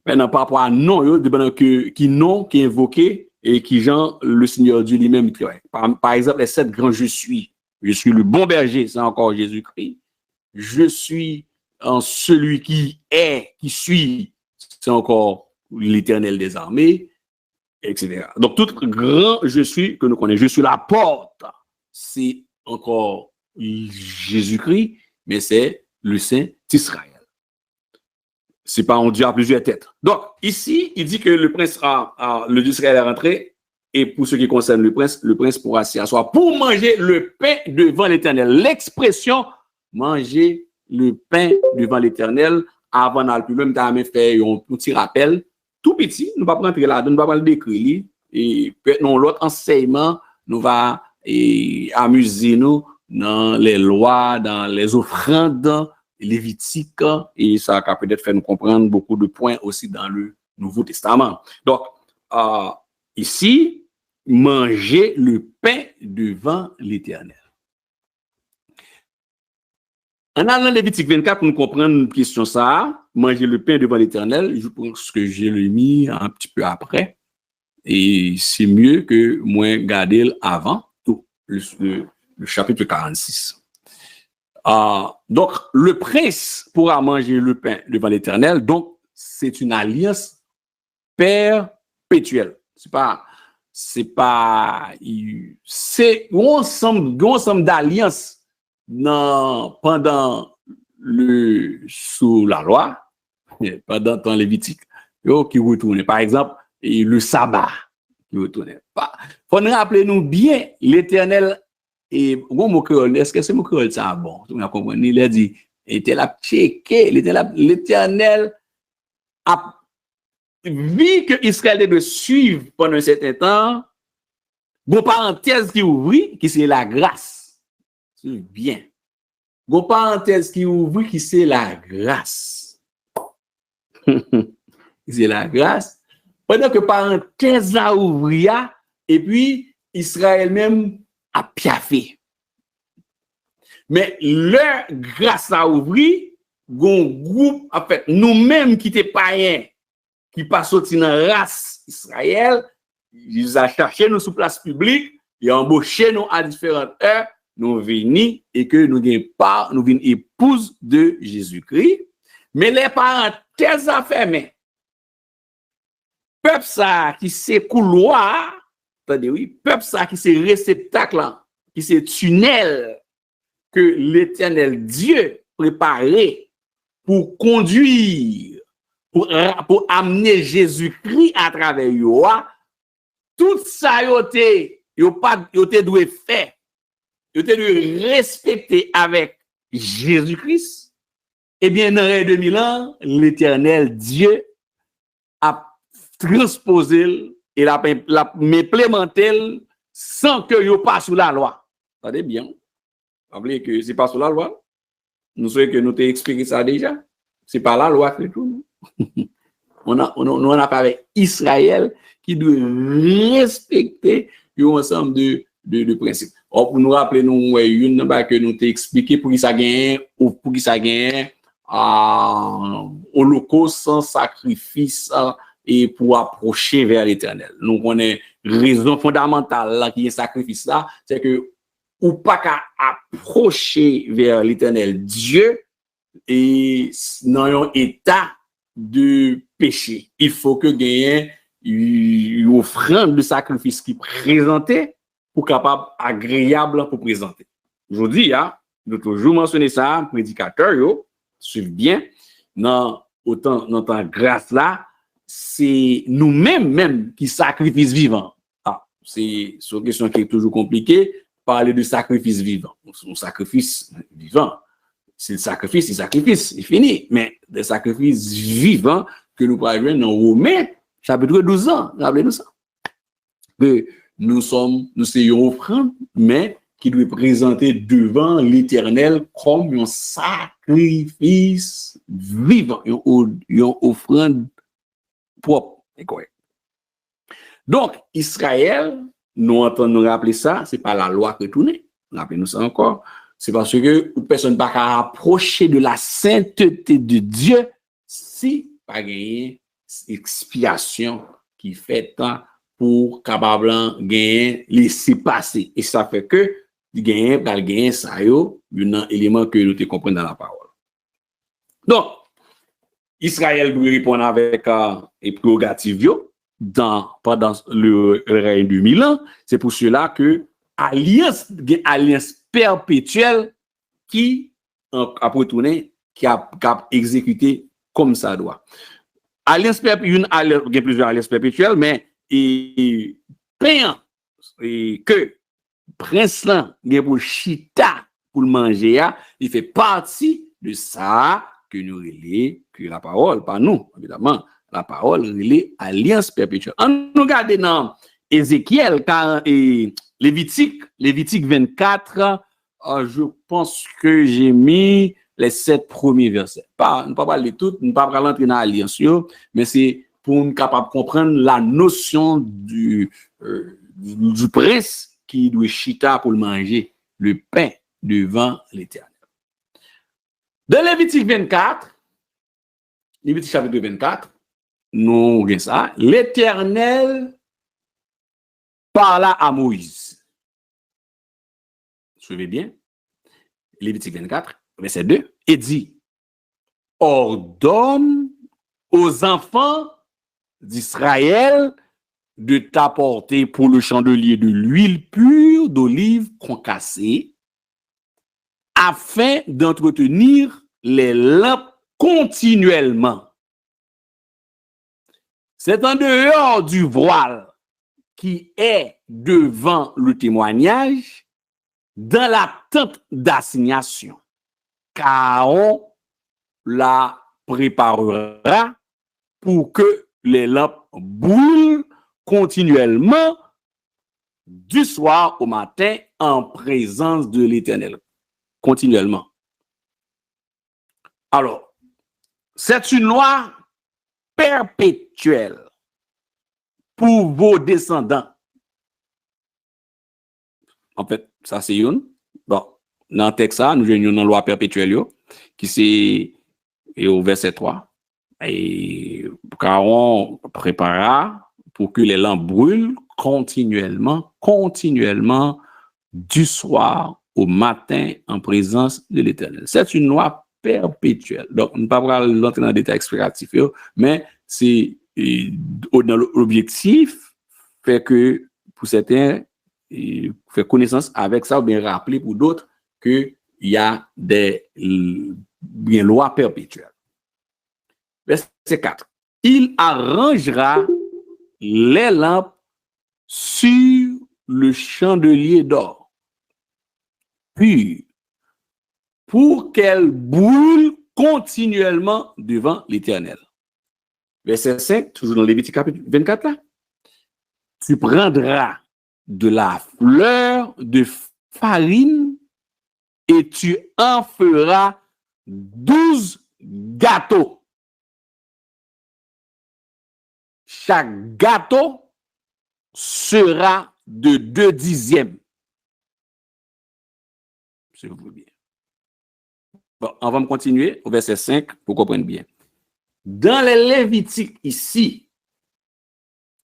Maintenant, par rapport à non, qui est invoqué et qui genre le Seigneur Dieu lui-même. Par exemple, les 7 grands je suis le bon berger, c'est encore Jésus-Christ. Je suis en celui qui est, qui suit, c'est encore l'Éternel des armées, etc. Donc, tout grand je suis que nous connaissons, je suis la porte, c'est encore Jésus-Christ, mais c'est le Saint d'Israël. C'est pas on dit à plusieurs têtes. Donc, ici, il dit que le prince le Dieu d'Israël est rentré, et pour ce qui concerne le prince pourra s'y asseoir pour manger le pain devant l'Éternel. L'expression manger le pain devant l'Éternel, avant d'aller même t'as fait un petit rappel, tout petit, nous ne pouvons pas rentrer là, nous ne pouvons pas le décrire, et peut-être non, l'autre enseignement, nous va amuser nous dans les lois, dans les offrandes lévitiques, et ça va peut-être faire nous comprendre beaucoup de points aussi dans le Nouveau Testament. Donc, ici, manger le pain devant l'Éternel. En allant Lévitique 24, pour nous comprendre une question ça, manger le pain devant l'Éternel, je pense que j'ai le mis un petit peu après, et c'est mieux que moi garder avant tout, le chapitre 46. Donc, le prince pourra manger le pain devant l'Éternel, donc c'est une alliance perpétuelle. C'est un ensemble d'alliances pendant sous la loi, pendant le temps lévitique, qui retourne. Par exemple, le sabbat qui retourne. Faut nous rappeler nous bien l'Éternel. Et bon mot créole, est-ce que c'est mot créole ça bon? Tu m'as compris? Il a dit, était là checké, l'Éternel a vu que Israël devait suivre pendant un certain temps. Bon parenthèse qui ouvrit, qui c'est la grâce. C'est bien. Bon parenthèse qui ouvrit, qui c'est la grâce. C'est la grâce. Pendant que parenthèse a ouvert, et puis Israël même a piaffé. Mais leur grâce a ouvert, un groupe, en fait, nous-mêmes qui étaient païens, qui pas sorti dans la race Israël, ils ont cherché nous sous place publique, ils ont embauché nous à différentes heures, nous venons et que nous venons épouse de Jésus-Christ, mais les parenthèses à fermer. Peuple ça qui c'est couloir, attendez oui, peuple ça qui c'est réceptacle, qui c'est tunnel que l'Éternel Dieu préparé pour conduire, pour amener Jésus-Christ à travers yo, tout ça yo te doit faire, yo te doit respecter avec Jésus-Christ. Eh bien, dans les 2000 ans, l'Éternel Dieu a transposé et l'a implémenté sans que yo pas sous la loi. Attendez bien. Rappelez que c'est pas sous la loi. Nous savons que nous t'ai expliqué ça déjà. C'est pas la loi que tout. On a pas avec Israël qui doit respecter un ensemble de principes. Pour nous rappeler, nous, une que nous t'ai expliqué pour qui ça gagne, ou pour qui ça gagne, holocauste sans sacrifice et pour approcher vers l'éternel. Nous connaissons raison fondamentale là, qui est sacrifice là, c'est que ou pas qu'à approcher vers l'éternel Dieu et dans un état de péché. Il faut que gagne une offrande de sacrifice qui présentait pour capable agréable pour présenter. Aujourd'hui, nous toujours mentionné ça, prédicateur, suivez bien, dans temps grâce là, c'est nous-mêmes même qui sacrifice vivant. C'est une question qui est toujours compliquée, parler de sacrifice vivant. Un sacrifice vivant, c'est le sacrifice, c'est fini. Mais des sacrifices vivants que nous parlons dans Romains, chapitre 12 ans, rappelez-nous ça. Que nous sommes une offrande, mais qui doit présenter devant l'Éternel comme un sacrifice vivant, une offrande propre et correcte. Donc, Israël, nous entendons nous rappeler ça, c'est pas la loi que tourne. Rappelez-nous ça encore. C'est parce que personne ne peut pas approcher de la sainteté de Dieu si pas gagner expiation qui fait tant pour capable gagner laisser passer. Et ça fait que gagner ça un élément que nous te comprenons dans la parole. Donc, Israël doit répondre avec les prérogatives pendant le règne de 1000 ans. C'est pour cela que alliance perpétuelle qui a retourné, qui a exécuté comme ça doit. Alliance perpétuelle, il y a plusieurs alliances perpétuelles, mais payant que prince là, pour chita pour le manger, il fait partie de ça que nous relais, que la parole, pas nous, évidemment, la parole relais alliance perpétuelle. On nous regarde dans Ézéchiel et Lévitique 24, je pense que j'ai mis les 7 premiers versets. Nous ne pas parler tout, nous ne pas rentrer dans l'alliance, mais c'est pour nous capable de comprendre la notion du prince qui doit chita pour le manger le pain devant l'Éternel. Dans Lévitique 24, Lévitique chapitre 24, nous regardons ça. L'Éternel parla à Moïse. Suivez bien. Lévitique 24, verset 2, et dit, ordonne aux enfants d'Israël de t'apporter pour le chandelier de l'huile pure d'olive concassée, afin d'entretenir les lampes continuellement. C'est en dehors du voile qui est devant le témoignage, dans la tente d'assignation, car on la préparera pour que les lampes brûlent continuellement du soir au matin en présence de l'Éternel. Continuellement. Alors, c'est une loi perpétuelle pour vos descendants. En fait, ça c'est une. Bon, dans le texte, nous avons une loi perpétuelle qui c'est au verset 3. Et car on préparera pour que les lampes brûlent continuellement du soir au matin en présence de l'Éternel. C'est une loi perpétuelle. Donc, on ne va pas rentrer dans le détail explicatif, mais c'est dans l'objectif fait que pour certains, faire connaissance avec ça ou bien rappeler pour d'autres qu'il y a des lois perpétuelles. Verset 4. Il arrangera les lampes sur le chandelier d'or, puis pour qu'elles brûlent continuellement devant l'Éternel. Verset 5, toujours dans Lévitique 24 là. Tu prendras de la fleur de farine et tu en feras 12 gâteaux. Chaque gâteau sera de 2 dixièmes. si vous voulez bien. Bon, on va continuer au verset 5 pour comprendre bien. Dans les Lévitiques ici,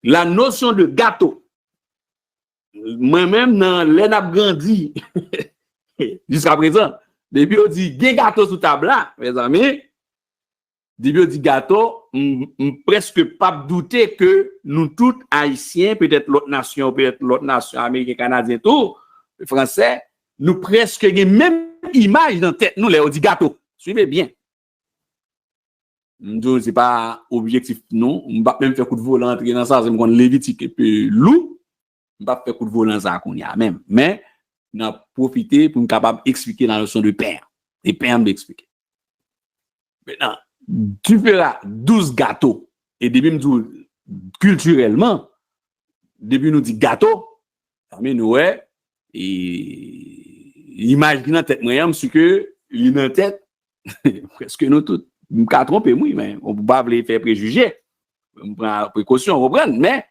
la notion de gâteau, moi-même, dans les n'a grandi jusqu'à présent, depuis on dit gâteau sous table là, mes amis, depuis on dit gâteau, presque pas douter que nous tous haïtiens, peut-être l'autre nation américaine, canadienne, tout, français, nous presque même image dans la tête, nous, les on dit gâteau. Suivez bien. Ce n'est pas objectif, non. On ne va pas même faire coup de volant entrer dans ça, c'est qu'on Lévitique et puis loup. On ne va pas faire coup de volant ça qu'on y a même. Mais, on a profité pour nous capable d'expliquer la notion de pain. Et pain d'expliquer. Maintenant, tu feras 12 gâteaux. Et depuis nous culturellement, depuis nous dit gâteau, mais nous, ouais, et l'image qui est dans la tête, moi, c'est que, il est dans la tête, presque nous tous. Je me trompe, oui, mais on ne peut pas faire préjugés. On prend précaution, on reprend. Mais,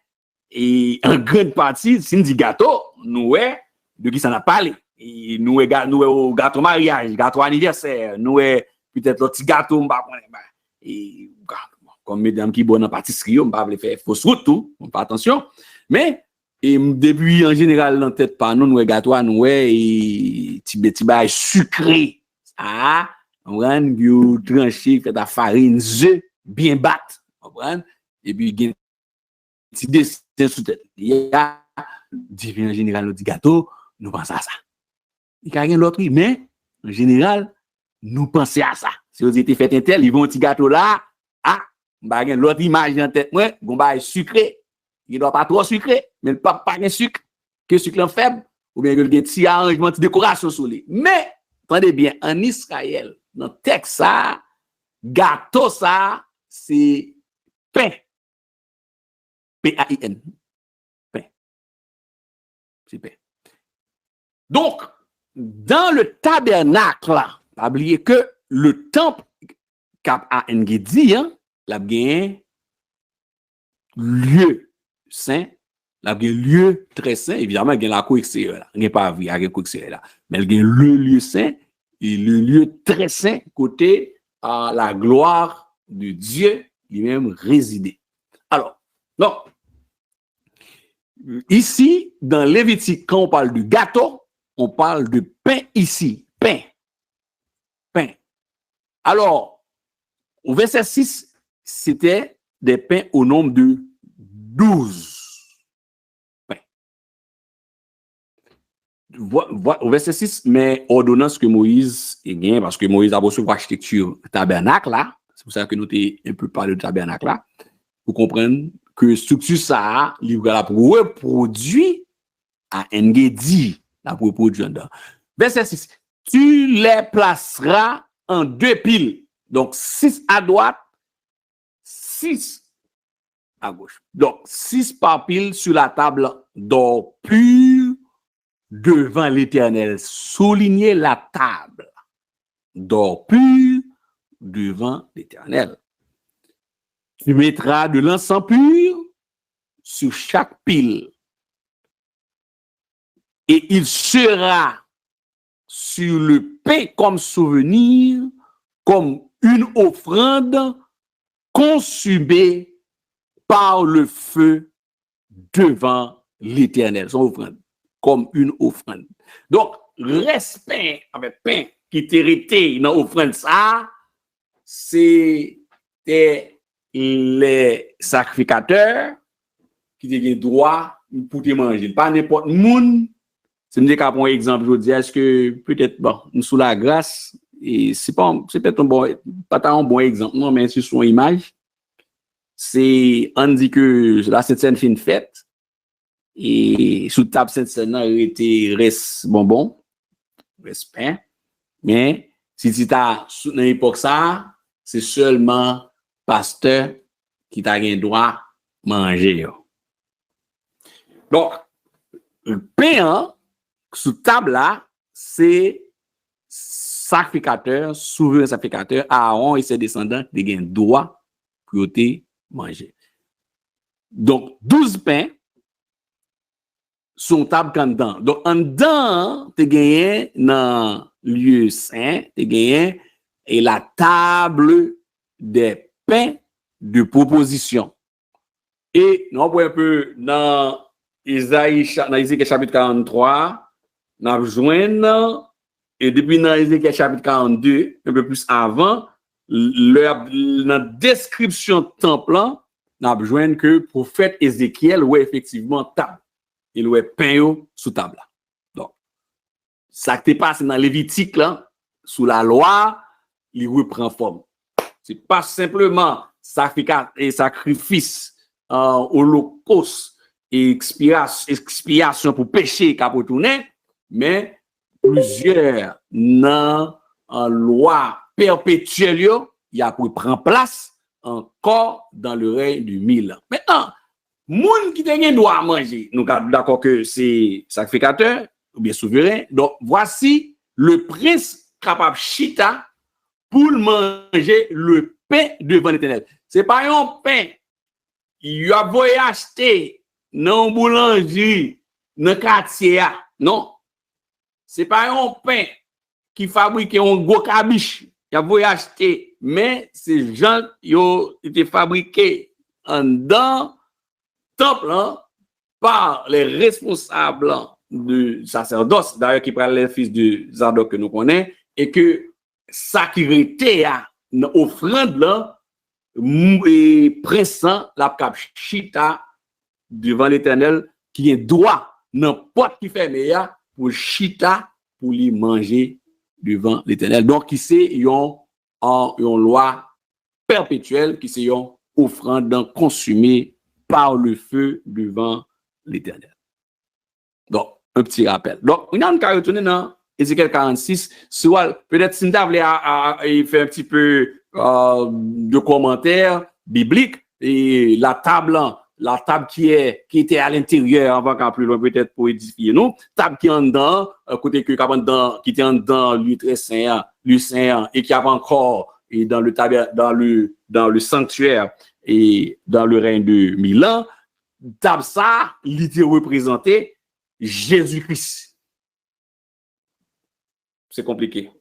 et en grande partie, si on dit gâteau, nous, de qui ça n'a parlé. Et nous, au gâteau mariage, gâteau anniversaire, nous, peut-être le petit gâteau, on va et comme mesdames qui bonne en pâtisserie, on va faire fausse route, tout. On fait attention. Mais, et depuis, en général, dans la tête, par nous, gâteau, nous, et petit bail sucré. Ah, on prend du tranché, fait la farine, œufs, bien battre, et puis il y a un petit dessin sous tête. Il y a en général nous dit gâteau, nous pensons à ça. Il y a rien d'autre, mais en général, nous pensons à ça. Si vous étiez fait un tel, ils vont un petit gâteau là, ah, bah l'autre image en tête, moi, bon bah sucré. Il ne doit pas trop sucré, mais le pas de sucre, que sucre en faible, ou bien que le petit arrangement, de décoration sur lui. Mais, attendez bien, en Israël, dans le texte, ça, gâteau, ça, c'est pain. P-A-I-N. Pain. C'est pain. Donc, dans le tabernacle, là, pas oublier que le temple, cap a dit, la bien lieu saint, la bien lieu très saint, évidemment, il y a la cour extérieure, là. Il n'y a pas vu, il y a la cour extérieure, là. Mais il y a le lieu saint, et le lieu très saint côté à la gloire de Dieu lui-même résidait. Alors, donc, ici, dans Lévitique, quand on parle de gâteau, on parle de pain ici. Pain. Pain. Alors, au verset 6, c'était des pains au nombre de 12. Au verset 6, mais ordonnance que Moïse est gain, parce que Moïse a reçu l'architecture tabernacle là, c'est pour ça que nous avons un peu parlé de tabernacle là, pour comprendre que structure ça, il va reproduire à Engedi, la reproduire dedans. Verset 6, tu les placeras en 2 piles, donc 6 à droite, 6 à gauche. Donc 6 par pile sur la table d'or pur, devant l'Éternel. Soulignez la table d'or pur devant l'Éternel. Tu mettras de l'encens pur sur chaque pile. Et il sera sur le pain comme souvenir, comme une offrande consumée par le feu devant l'Éternel. Son offrande. Comme une offrande. Donc, respect avec pain qui était hérité dans l'offrande, ça, c'était les sacrificateurs qui avaient droit pour te manger. Pas n'importe monde. C'est un exemple, je veux dire, est-ce que peut-être, bon, sous la grâce, et c'est peut-être pas un bon exemple, non, mais sur son image, on dit que la Sainte-Seine fait une fête, et sous table Sainte-Seine, il était reste bonbon, reste pain, mais si tu as, dans l'époque ça, c'est seulement pasteur qui t'a un droit manger. Donc, le pain, sous table là, c'est sacrificateur, souverain sacrificateur, Aaron et ses descendants qui ont droit pour te manger. Donc, 12 pains sont table quand dedans. Donc, en dedans, tu gagné dans lieu saint, et la table des pains de proposition. Et nous voyons un peu dans Ézéchiel chapitre 43, nous avons et depuis dans Ézéchiel chapitre 42, un peu plus avant, la description de temple, nous avons besoin que le prophète Ézéchiel ouais effectivement table. Il ouais pain sous table. Donc, ça qui passe dans Lévitique là, sous la loi, il reprend forme. C'est pas simplement sacrifice, holocauste et expiation pour péché qu'a retourné, mais plusieurs dans loi perpétuelle, il y a pour prendre place encore dans le règne du 1000 ans. Maintenant, moun qui te doit manger, nous sommes d'accord que c'est sacrificateur ou bien souverain. Donc, voici le prince capable chita pour manger le pain devant l'Éternel. C'est pas un pain. Il a voyagé acheter dans boulangerie, dans le quartier. Non. C'est pas un pain qui fabrique un gros cabiche. Il a voyagé acheter. Mais ces gens, ils ont été fabriqués en dans temple par les responsables du sacerdoce, d'ailleurs qui prennent les fils de Zadok que nous connaissons, et que sacrité à offrande là et pressant la cap chita devant l'Éternel qui est droit n'importe qui fait meilleur pour chita pour lui manger devant l'Éternel. Donc qui c'est une loi perpétuelle qui c'est une offrande consumée par le feu devant l'Éternel. Donc un petit rappel. Donc on a un cas retourner dans Ézéchiel 46, soit peut-être si vous voulez faire un petit peu de commentaires bibliques et la table qui était à l'intérieur avant qu'à plus loin peut-être pour édifier nous, table qui est en dedans, côté que qui était en dedans lui très saint, et qui avait encore et dans le sanctuaire et dans le règne de 1000 ans, table ça, il était représenté Jésus-Christ. C'est compliqué.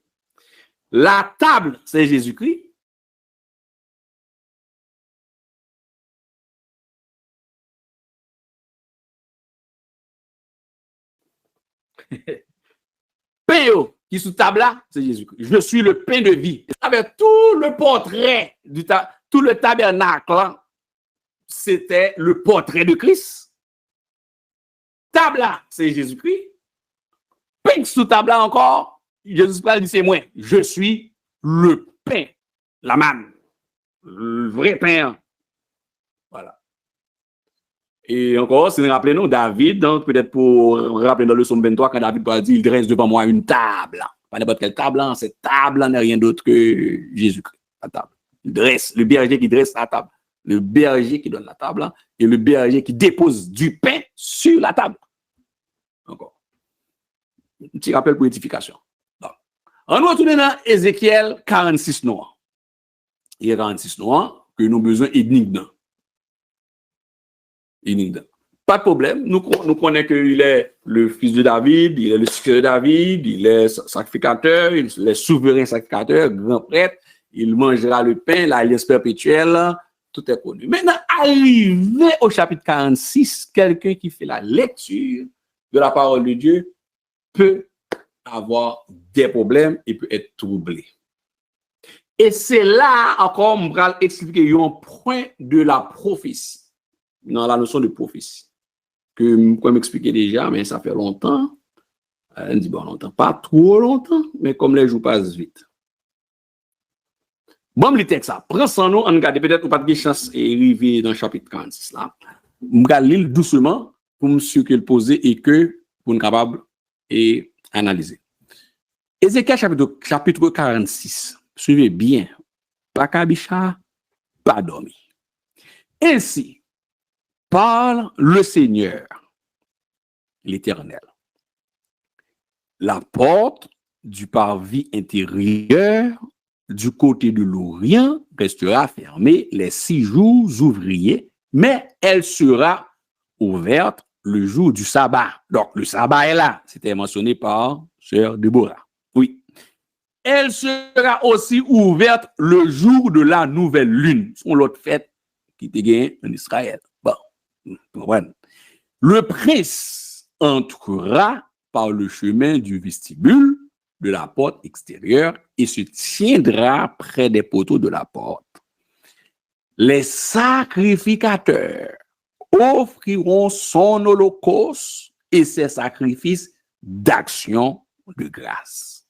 La table, c'est Jésus-Christ. Pain qui sous table là, c'est Jésus-Christ. Je suis le pain de vie. Avec tout le portrait tout le tabernacle, c'était le portrait de Christ. Table là, c'est Jésus-Christ. Pain sous table là encore. Jésus dit c'est moi. Je suis le pain, la manne, le vrai pain. Voilà. Et encore, si nous rappelons, David, donc peut-être pour rappeler dans le psaume 23, quand David a dit, il dresse devant moi une table. Pas n'importe quelle table, cette table n'est rien d'autre que Jésus-Christ, la table. Il dresse, le berger qui dresse la table, le berger qui donne la table, et le berger qui dépose du pain sur la table. Encore. Un petit rappel pour édification. On retourne dans Ézéchiel 46 noir. Il y a 46 noir que nous avons besoin d'énigmes. Pas de problème. Nous connaissons qu'il est le fils de David, il est le successeur de David, il est sacrificateur, il est souverain sacrificateur, grand prêtre, il mangera le pain, l'alliance perpétuelle, tout est connu. Maintenant, arrivé au chapitre 46, quelqu'un qui fait la lecture de la parole de Dieu peut avoir des problèmes et peut être troublé. Et c'est là encore, on va expliquer un point de la prophétie, dans la notion de prophétie, que je peux m'expliquer déjà, mais ça fait longtemps. On dit bon, longtemps, pas trop longtemps, mais comme les jours passent vite. Bon, le texte, ça, prends son nom, on regarde, peut-être ou pas de chance et arriver dans le chapitre 46 là. On va lire doucement pour monsieur que le poser et que pour nous capable et analyser. Ézéchiel chapitre 46. Suivez bien. Pas kabicha, pas dormi. Ainsi parle le Seigneur, l'Éternel. La porte du parvis intérieur du côté de l'Orient restera fermée les 6 jours ouvriers, mais elle sera ouverte le jour du sabbat. Donc, le sabbat est là. C'était mentionné par Sœur Déborah. Oui. elle sera aussi ouverte le jour de la nouvelle lune. C'est l'autre fête qui te gagne en Israël. Bon, le prince entrera par le chemin du vestibule de la porte extérieure et se tiendra près des poteaux de la porte. Les sacrificateurs offriront son holocauste et ses sacrifices d'action de grâce.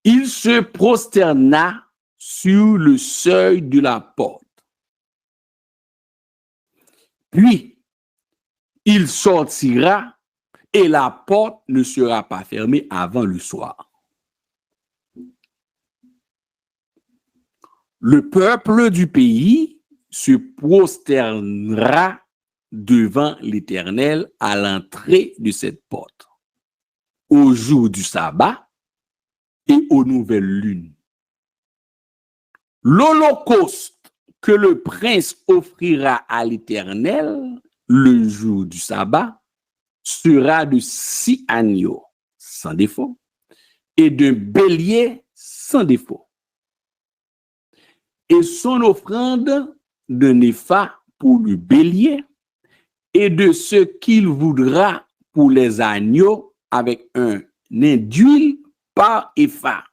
Il se prosterna sur le seuil de la porte. Puis, il sortira et la porte ne sera pas fermée avant le soir. Le peuple du pays se prosternera devant l'Éternel à l'entrée de cette porte, au jour du sabbat et aux nouvelles lunes. L'holocauste que le prince offrira à l'Éternel le jour du sabbat sera de 6 agneaux sans défaut et d'un bélier sans défaut. Et son offrande d'un épha pour le bélier et de ce qu'il voudra pour les agneaux avec un nain d'huile par épha.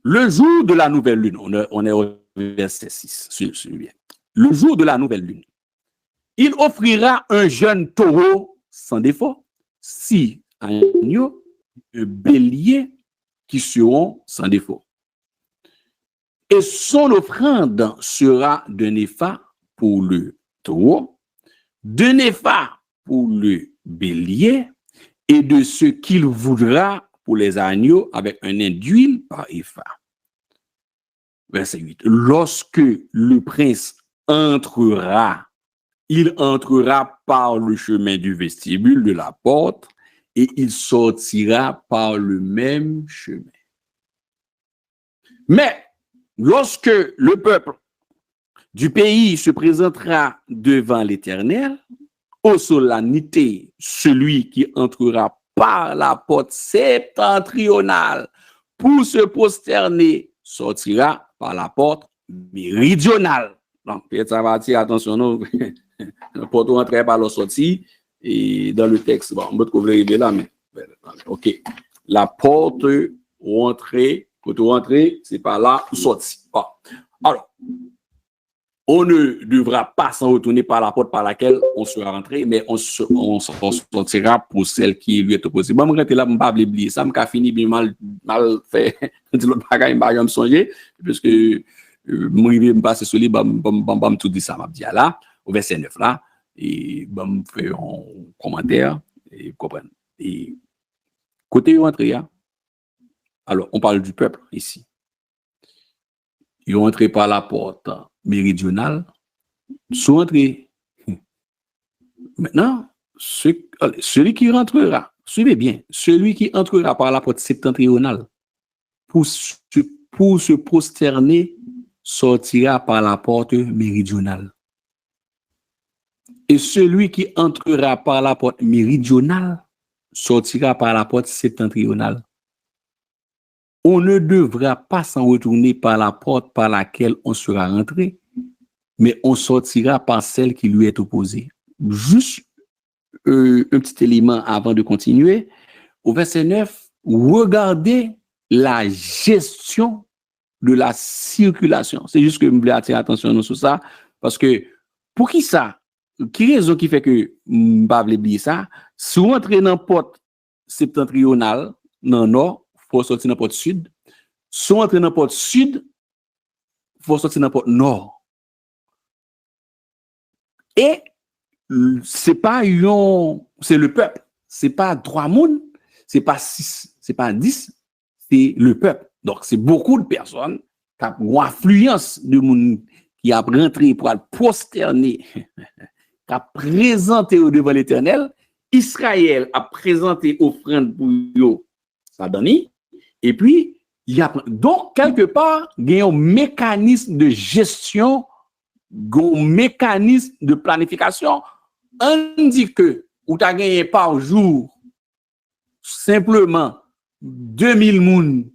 Le jour de la nouvelle lune, on est au verset 6, celui-là. Le jour de la nouvelle lune, il offrira un jeune taureau sans défaut, 6 agneaux, un bélier qui seront sans défaut. Et son offrande sera d'un épha pour le taureau, d'un épha pour le bélier et de ce qu'il voudra pour les agneaux avec un nain d'huile par épha. Verset 8. Lorsque le prince entrera, il entrera par le chemin du vestibule de la porte et il sortira par le même chemin. Mais lorsque le peuple du pays se présentera devant l'Éternel, aux solennités, celui qui entrera par la porte septentrionale pour se prosterner sortira par la porte méridionale. Donc, peut-être ça va attirer attention, nous, la porte entrer par la sortie, et dans le texte, bon, on peut trouver là, mais, ok. La porte rentrée, quand on rentre, c'est par là, sortie. Bon. Alors, on ne devra pas s'en retourner par la porte par laquelle on sera rentré, mais on sortira pour celle qui lui est opposée. Bon, je vais là, je ne vais pas oublier ça, je vais finir bien mal fait. L'autre bagage, je vais me songer, puisque je vais me passer sur lui, je vais tout dire ça, je vais là, au verset 9 là, et je vais faire un commentaire, et vous comprenez. Et côté rentré, alors, on parle du peuple ici. Ils ont entré par la porte méridionale, sont entrés. Maintenant, celui qui rentrera, suivez bien, celui qui entrera par la porte septentrionale pour se prosterner sortira par la porte méridionale. Et celui qui entrera par la porte méridionale sortira par la porte septentrionale. On ne devra pas s'en retourner par la porte par laquelle on sera rentré, mais on sortira par celle qui lui est opposée. Juste un petit élément avant de continuer. Au verset 9, regardez la gestion de la circulation. C'est juste que je voulais attirer l'attention sur ça, parce que pour qui ça? Qui raison qui fait que je ne vais pas oublier ça? Si vous entrez dans la porte septentrionale, dans le nord, il faut sortir dans la porte sud. Si on entre dans la porte sud, il faut sortir dans la porte nord. Et c'est pas c'est le peuple. C'est pas 3 mounes, c'est pas 6, c'est pas 10, c'est le peuple. Donc, c'est beaucoup de personnes qui ont une affluence de monde qui a rentré pour prosterner, qui a présenté au devant l'Éternel. Israël a présenté offrande pour eux, ça donne. Et puis, il y a donc quelque part, il y a un mécanisme de gestion, un mécanisme de planification. On dit que ou t'as gagné par jour simplement 2000 moun.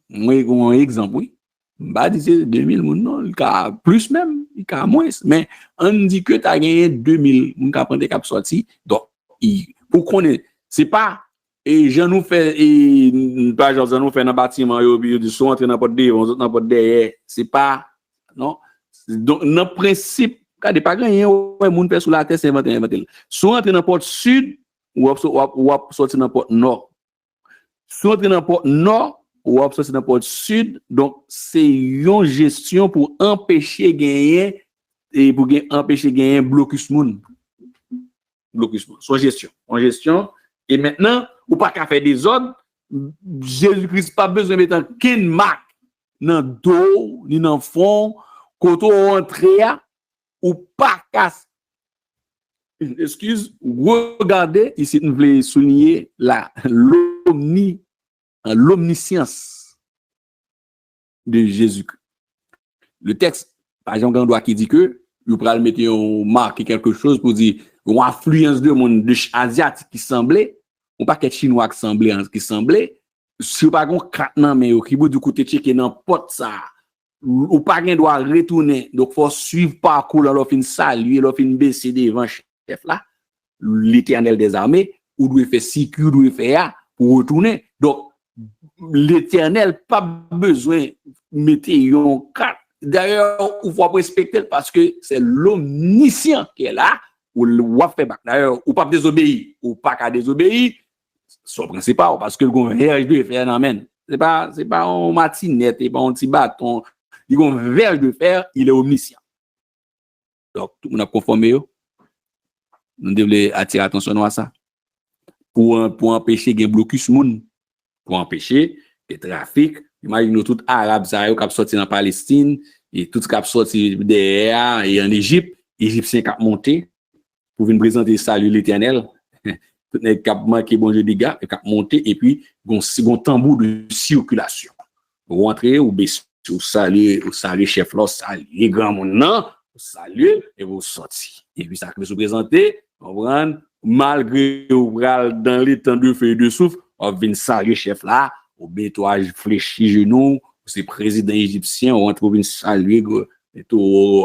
Moi, un exemple, oui. Bah, disait 2000 moun, non, il y a plus même, il y a moins. Mais on dit que tu as gagné 2000 moun qui prend des cap sorti. Donc, pour qu'on ait, c'est pas, et j'en nous fait, et pas genre, j'en nous fait dans le bâtiment, et du son entre dans porte devant, dans porte derrière. C'est pas, non. Donc, dans le principe, quand pas gagné, ouais, moun fait sous la tête, c'est inventé. Soit entre dans porte sud, ou sortir dans porte nord. Soit entre dans porte nord, ou sortir dans porte sud. Donc, c'est une gestion pour empêcher gagner, et pour empêcher gagner blocus moun. Blocus moun. Son gestion. En gestion. Et maintenant, ou pas qu'à faire des ordres, Jésus-Christ pas besoin de mettre qu'une marque dans le dos, ni dans le fond, quand on entre, ou pas casse. Excuse, regardez, ici, nous voulons souligner l'omniscience de Jésus-Christ. Le texte, par exemple, Gandois qui dit que, vous pouvez mettre un marque quelque chose pour dire, une influence de monde asiatique qui semblait, ou pas que chinois qui semblait, si vous pas un crack nan mais qui vous du côté checker dans porte ça, ou pas qu'un doit retourner, donc faut suivre parcours là, fin saluer, là fin baisser devant chef là, l'Éternel des armées, ou doit faire sécurité, ou doit faire pour retourner. Donc l'Éternel pas besoin mettre un crack. D'ailleurs, il faut respecter parce que c'est l'omniscient qui est là, ou le fait back. D'ailleurs, ou pas désobéir, ou pas qu'à désobéir, son principal, parce que le gouvernement de faire n'amène. C'est pas un matinette, c'est pas un petit bâton. Le gouvernement de faire, il est omniscient. Donc, tout le monde a conformé. Nous devons attirer attention à ça. Pour empêcher les blocus moun, pour empêcher le trafic. Imaginez tout Arabes qui sont sortis dans Palestine, et tout ce qui sont sortis derrière, et en Égypte, les Égyptiens qui sont montés pour venir présenter le salut l'Éternel. Tout le monde qui a manqué bon Dieu des gars, qui a monté, et puis, un tambour de circulation. Vous rentrez, vous baissez, vous saluez chef là, saluez grand monde, non, vous saluez, et vous sortez. Et puis, ça peut se présenter, malgré vous dans les temps de feu et de souffle, on vient saluer chef là, au bétoage fléchi genou, c'est président égyptien, on trouve une saluer, et tout,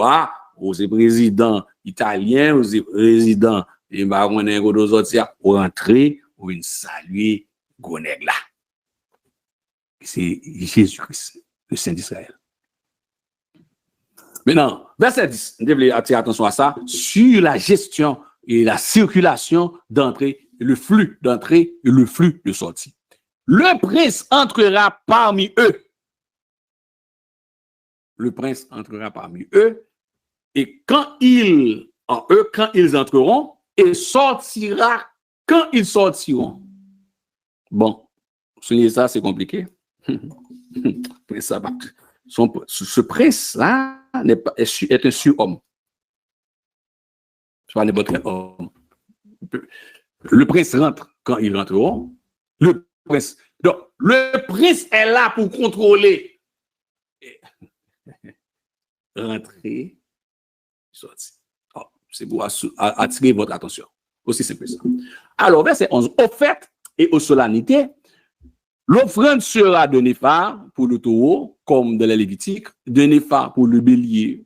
c'est président italien, c'est président, et bah, on est aux autres, pour rentrer, ou une saluer, gonèg là. C'est Jésus-Christ, le Saint d'Israël. Maintenant, verset 10, vous devez attirer attention à ça, sur la gestion et la circulation d'entrée, le flux d'entrée et le flux de sortie. Le prince entrera parmi eux. Le prince entrera parmi eux, et quand ils entreront, et sortira quand ils sortiront. Bon, souligner ça, c'est compliqué. Ce prince-là est un surhomme. Ce n'est pas n'importe quel homme. Le prince rentre quand ils rentreront. Donc, le prince est là pour contrôler. Rentrer, sortir. C'est pour attirer votre attention. Aussi simple ça. Alors, verset 11. Aux fêtes et aux solennités, l'offrande sera de néphar pour le taureau, comme de la Lévitique, de néphar pour le bélier,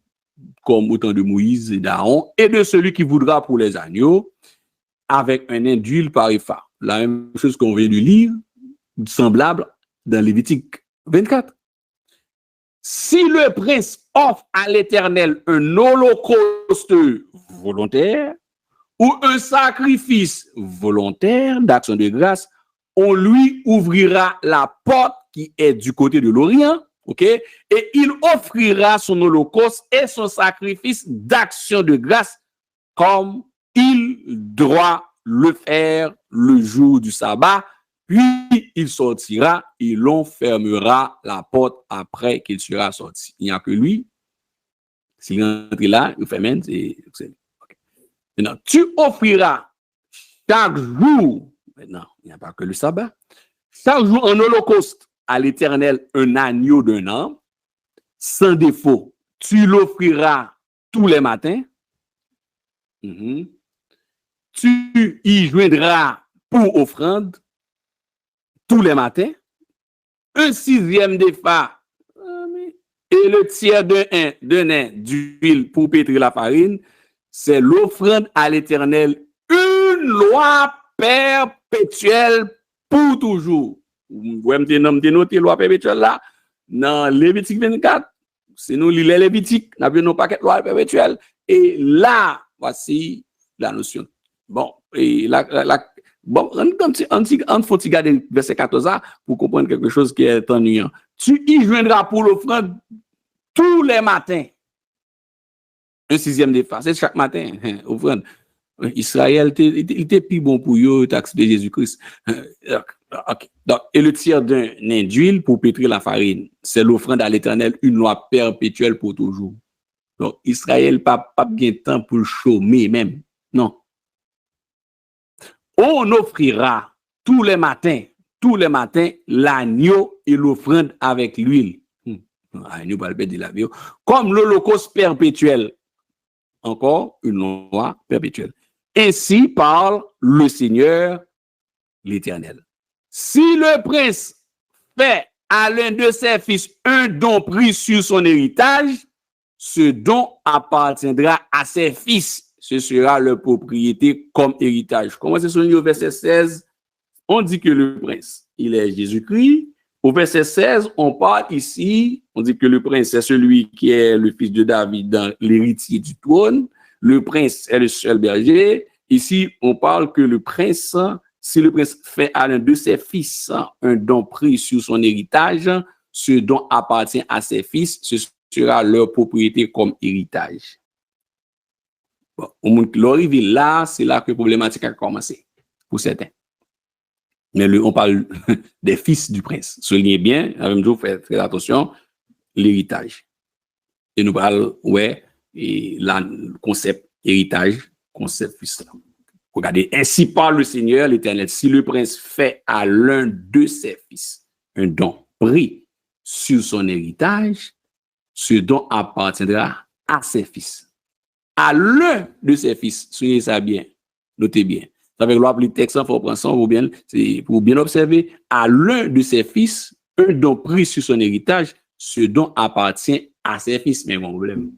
comme au temps de Moïse et d'Aaron, et de celui qui voudra pour les agneaux, avec un indule par épha. La même chose qu'on vient de lire, semblable dans Lévitique 24. Si le prince offre à l'Éternel un holocauste volontaire ou un sacrifice volontaire d'action de grâce, on lui ouvrira la porte qui est du côté de l'Orient, ok? Et il offrira son holocauste et son sacrifice d'action de grâce comme il doit le faire le jour du sabbat. Puis il sortira et l'on fermera la porte après qu'il sera sorti. Il n'y a que lui. S'il entre là, il fait même, c'est okay. Maintenant, tu offriras chaque jour, maintenant, il n'y a pas que le sabbat, chaque jour en holocauste à l'Éternel un agneau d'un an, sans défaut. Tu l'offriras tous les matins. Tu tu y joindras pour offrande tous les matins, un sixième d'épha et le tiers d'un nain d'huile pour pétrir la farine, c'est l'offrande à l'Éternel, une loi perpétuelle pour toujours. Vous voyez, je noté loi perpétuelle là, dans Lévitique 24, c'est nous lisons Lévitique, nous avons un paquet de loi perpétuelle, et là, voici la notion. Bon, et bon, on faut regarder verset 14 là pour comprendre quelque chose qui est ennuyant. Tu y joindras pour l'offrande tous les matins. Un sixième d'effort, c'est chaque matin, offrande. Israël, il était plus bon pour eux, taxe de Jésus-Christ. Okay. Donc, et le tiers d'un nain d'huile pour pétrir la farine. C'est l'offrande à l'Éternel, une loi perpétuelle pour toujours. Donc, Israël pas bien de temps pour le chômer même. Non. On offrira tous les matins, l'agneau et l'offrande avec l'huile. Agneau pas le perdre la vie. Comme l'holocauste perpétuel. Encore une loi perpétuelle. Ainsi parle le Seigneur, l'Éternel. Si le prince fait à l'un de ses fils un don pris sur son héritage, ce don appartiendra à ses fils. Ce sera leur propriété comme héritage. Comment c'est souligné au verset 16? On dit que le prince, il est Jésus-Christ. Au verset 16, on parle ici, on dit que le prince, c'est celui qui est le fils de David, dans l'héritier du trône. Le prince est le seul berger. Ici, on parle que le prince, si le prince fait à l'un de ses fils un don pris sur son héritage, ce don appartient à ses fils, ce sera leur propriété comme héritage. Bon, au moment qui arrive là, c'est là que la problématique a commencé, pour certains. Mais on parle des fils du prince. Soulignez bien, la même chose, faites très attention, l'héritage. Et nous parlons, et là, le concept héritage, concept fils. Regardez, ainsi parle le Seigneur, l'Éternel. Si le prince fait à l'un de ses fils un don pris sur son héritage, ce don appartiendra à ses fils. À l'un de ses fils, soyez ça bien, notez bien. Avec loi plus texte, il faut prendre ça pour bien observer. À l'un de ses fils, un don pris sur son héritage, ce don appartient à ses fils. Mais mon problème,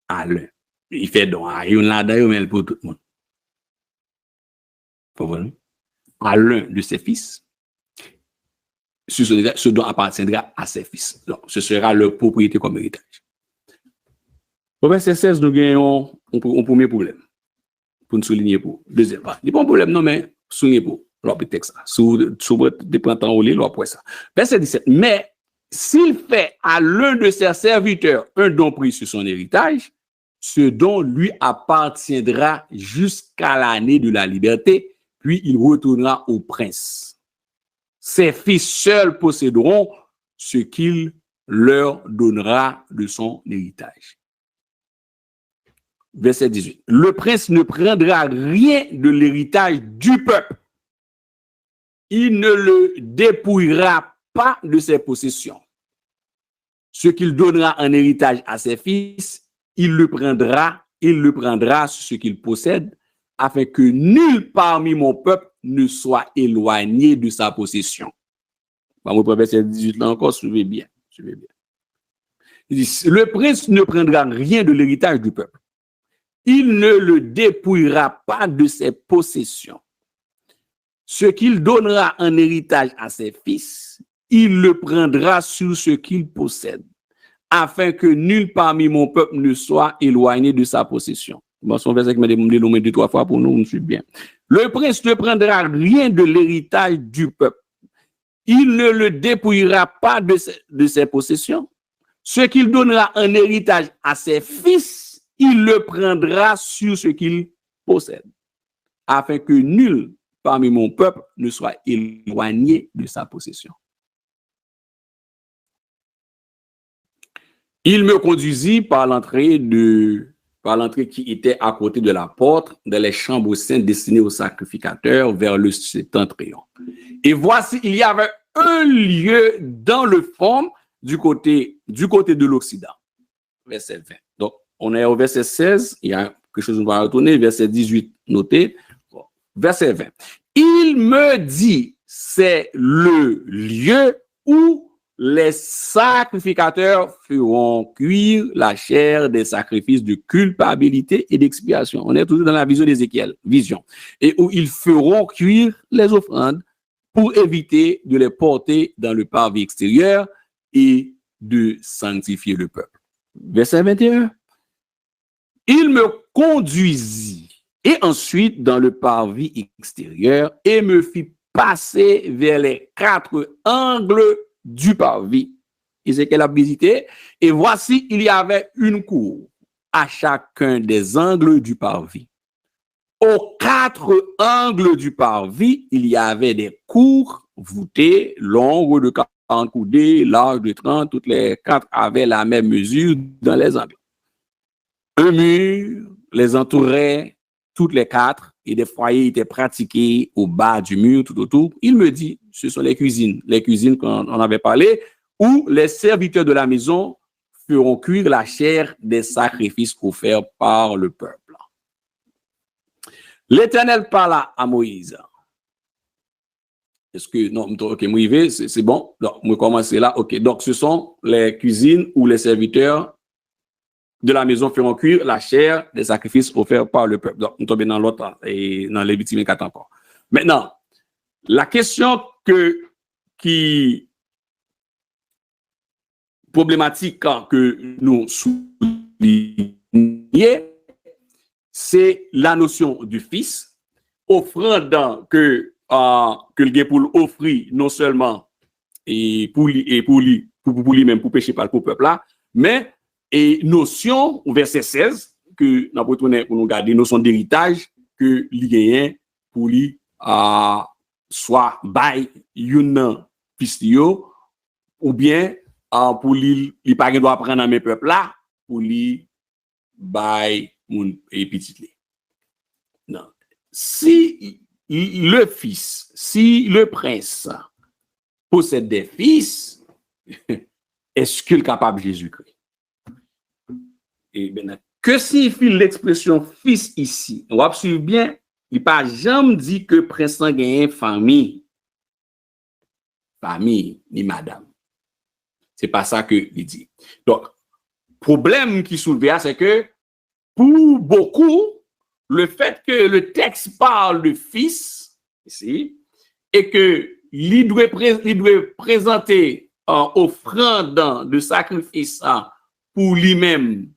à l'un. Il fait don à un là-dedans, mais pour tout le monde. À l'un de ses fils, ce don appartiendra à ses fils. Donc, ce sera leur propriété comme héritage. Au verset 16, nous gagnons un premier problème. Pour nous souligner pour. Deuxième part. Il n'y a pas de problème, non, mais souligner pour. L'autre texte. Sous des printemps au lit, l'autre ça. Verset 17. Mais s'il fait à l'un de ses serviteurs un don pris sur son héritage, ce don lui appartiendra jusqu'à l'année de la liberté, puis il retournera au prince. Ses fils seuls posséderont ce qu'il leur donnera de son héritage. Verset 18. Le prince ne prendra rien de l'héritage du peuple. Il ne le dépouillera pas de ses possessions. Ce qu'il donnera en héritage à ses fils, il le prendra sur ce qu'il possède, afin que nul parmi mon peuple ne soit éloigné de sa possession. Verset 18 là encore, suivez bien. Il dit, le prince ne prendra rien de l'héritage du peuple. Il ne le dépouillera pas de ses possessions. Ce qu'il donnera en héritage à ses fils, il le prendra sur ce qu'il possède, afin que nul parmi mon peuple ne soit éloigné de sa possession. Bon, son verset qui m'a demandé l'homme 2-3 fois pour nous, on suit bien. Le prince ne prendra rien de l'héritage du peuple. Il ne le dépouillera pas de ses possessions. Ce qu'il donnera en héritage à ses fils, il le prendra sur ce qu'il possède, afin que nul parmi mon peuple ne soit éloigné de sa possession. Il me conduisit par l'entrée qui était à côté de la porte, dans les chambres saintes destinées aux sacrificateurs, vers le septentrion. Et voici, il y avait un lieu dans le fond du côté de l'Occident. Verset 20. Donc, on est au verset 16, il y a quelque chose, on va retourner, verset 18, noté. Bon. Verset 20. Il me dit, c'est le lieu où les sacrificateurs feront cuire la chair des sacrifices de culpabilité et d'expiation. On est toujours dans la vision d'Ézéchiel, vision. Et où ils feront cuire les offrandes pour éviter de les porter dans le parvis extérieur et de sanctifier le peuple. Verset 21. Il me conduisit et ensuite dans le parvis extérieur et me fit passer vers les 4 angles du parvis. Ézéchiel a visité et voici, il y avait une cour à chacun des angles du parvis. Aux 4 angles du parvis, il y avait des cours voûtées, longues de 40 coudées, larges de 30, toutes les 4 avaient la même mesure dans les angles. Un mur les entourait, toutes les 4, et des foyers étaient pratiqués au bas du mur, tout autour. Il me dit, ce sont les cuisines qu'on avait parlé, où les serviteurs de la maison feront cuire la chair des sacrifices offerts par le peuple. L'Éternel parla à Moïse. Est-ce que, non, ok, moi, c'est bon. Donc, moi, commencer là. Ok, donc, ce sont les cuisines où les serviteurs de la maison feront cuire la chair des sacrifices offerts par le peuple. Donc, nous tombons dans l'autre et dans Lévitique 4 encore. Maintenant, la question qui problématique que nous soulignons, c'est la notion du fils, offrande que le gars pour offrir non seulement et pour lui-même pour pécher par le peuple là, mais et notion au verset 16 que nous retourner pour nous garder notion d'héritage que li gagne pour lui soit bail yon fils yo ou bien pour lui pas doit prendre dans mes peuple là pour lui bail mon petit. Non. Si le fils, si le prince possède des fils, est-ce qu'il est capable de Jésus-Christ? Et bien, que signifie l'expression fils ici? On va suivre bien. Il n'a pas jamais dit que prince a gagné famille. Famille, ni madame. C'est pas ça que il dit. Donc, problème qui soulève, c'est que pour beaucoup, le fait que le texte parle de fils, ici, et que il doit présenter en offrande de sacrifice pour lui-même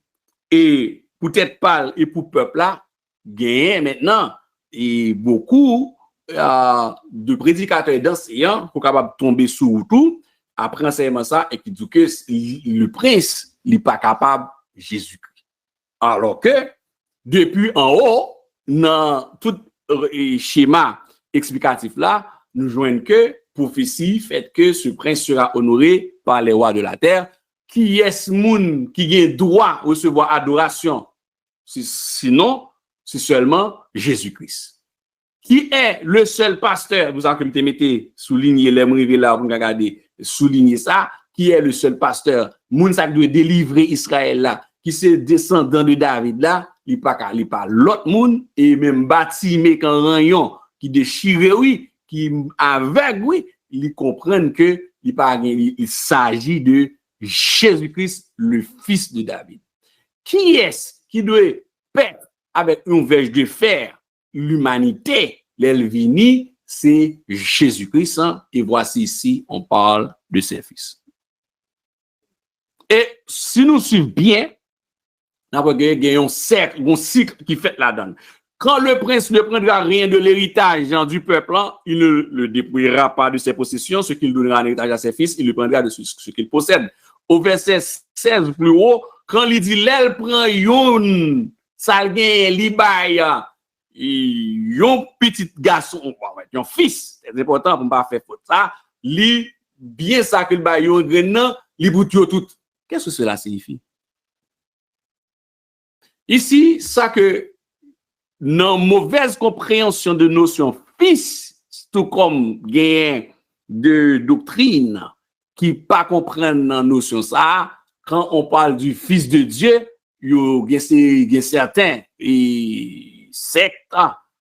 et peut-être pas et pour le peuple là, gagne maintenant et beaucoup de prédicateurs et d'enseignants sont capables de tomber sous tout après enseignement ça et qui dit que le prince n'est pas capable de Jésus-Christ. Alors que depuis en haut, dans tout schéma explicatif là, nous joignons que prophétie fait que ce prince sera honoré par les rois de la terre. Qui est ce monde qui a droit à recevoir adoration? Sinon, c'est seulement Jésus-Christ. Qui est le seul pasteur? Vous avez mettez souligner les mots là pour regarder, souligner ça. Qui est le seul pasteur? Moun ça doit délivrer Israël là, qui c'est descendant de David là, il pas l'autre monde et même bâti mais quand rayon qui déchire oui, qui avec oui, ils comprennent que il s'agit de Jésus-Christ, le fils de David. Qui est-ce qui doit perdre avec une verge de fer l'humanité? L'Elvini, c'est Jésus-Christ. Hein? Et voici ici, on parle de ses fils. Et si nous suivons bien, nous avons un cycle qui fait la donne. Quand le prince ne prendra rien de l'héritage du peuple, il ne le dépouillera pas de ses possessions, ce qu'il donnera en héritage à ses fils, il le prendra de ce qu'il possède. Au verset 16 plus haut, quand il dit l'elle prend yon, ça gagne li bay yon petit garçon, yon fils, c'est important pour ne pas faire faute ça, li bien ça que le bay yon grenan, li bout yo tout. Qu'est-ce que cela signifie? Ici, ça que dans mauvaise compréhension de notion fils, tout comme gain de doctrine qui pas comprennent la notion ça, quand on parle du fils de Dieu, yo gen certains sectes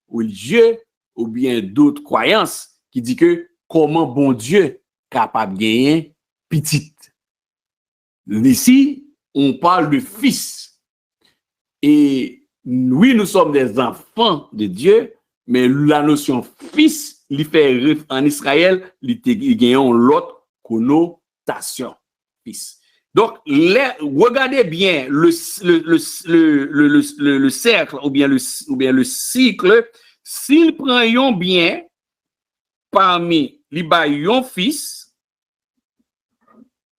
religieux ou bien d'autres croyances qui dit que comment bon Dieu capable gagner petite. Ici, on parle de fils. Et oui, nous sommes des enfants de Dieu, mais la notion fils, il fait en Israël, il gagne l'autre connotation. Fils. Donc, regardez bien le cercle ou bien le cycle. S'il prend un bien parmi les baillons fils,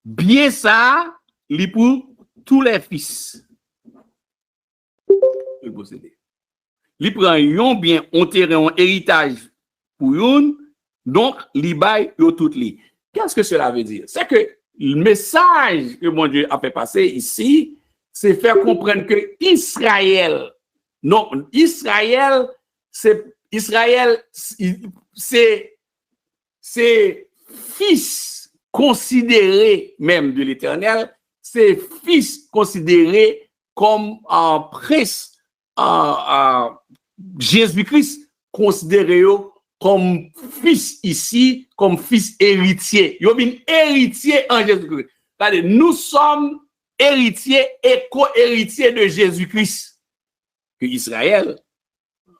bien ça, il pour tous les fils. Il posséder. Il prend un bien, on terrain, un héritage pour une, donc il baille toutes les. Qu'est-ce que cela veut dire? C'est que le message que mon Dieu a fait passer ici, c'est faire comprendre que Israël, c'est fils considéré même de l'Éternel, c'est fils considéré comme un prince, Jésus-Christ considéré comme fils ici, comme fils héritier. Il y a un héritier en Jésus-Christ. Nous sommes héritiers et co-héritiers de Jésus-Christ. Que Israël,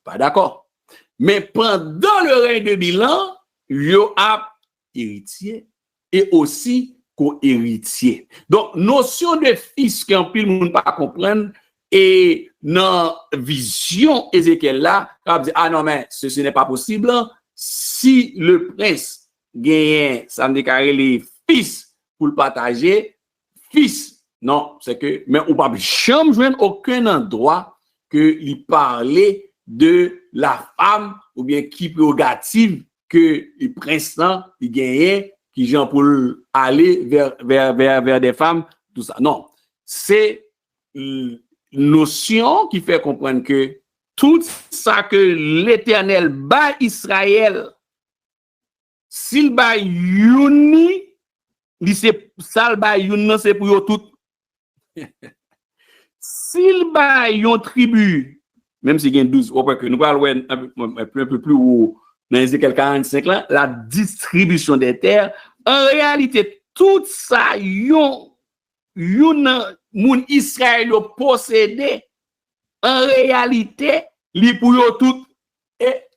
pas d'accord. Mais pendant le règne de 1000 ans, il y a héritier et aussi co-héritier. Donc, notion de fils qu'un pile monde pas comprendre et dans vision Ézéchiel là, on dit ah non mais ceci n'est pas possible. Si le prince gagne, ça me déclare les fils pour le partager, fils non, c'est que mais on pas jamais joindre aucun endroit que il parlait de la femme ou bien qui prérogative que le prince là il gagne qui genre pour aller vers des femmes tout ça. Non, c'est notion qui fait comprendre que tout ça que l'Éternel bat Israël, s'il bat Youni, ça bat Youni, c'est pour eux tout. S'il bat yon tribu, même si il y a 12, nous parlons un peu plus haut, dans Ézéchiel 45 là, la distribution des terres, en réalité, tout ça, yon moun Israël possédé, en réalité, li pou yo tout et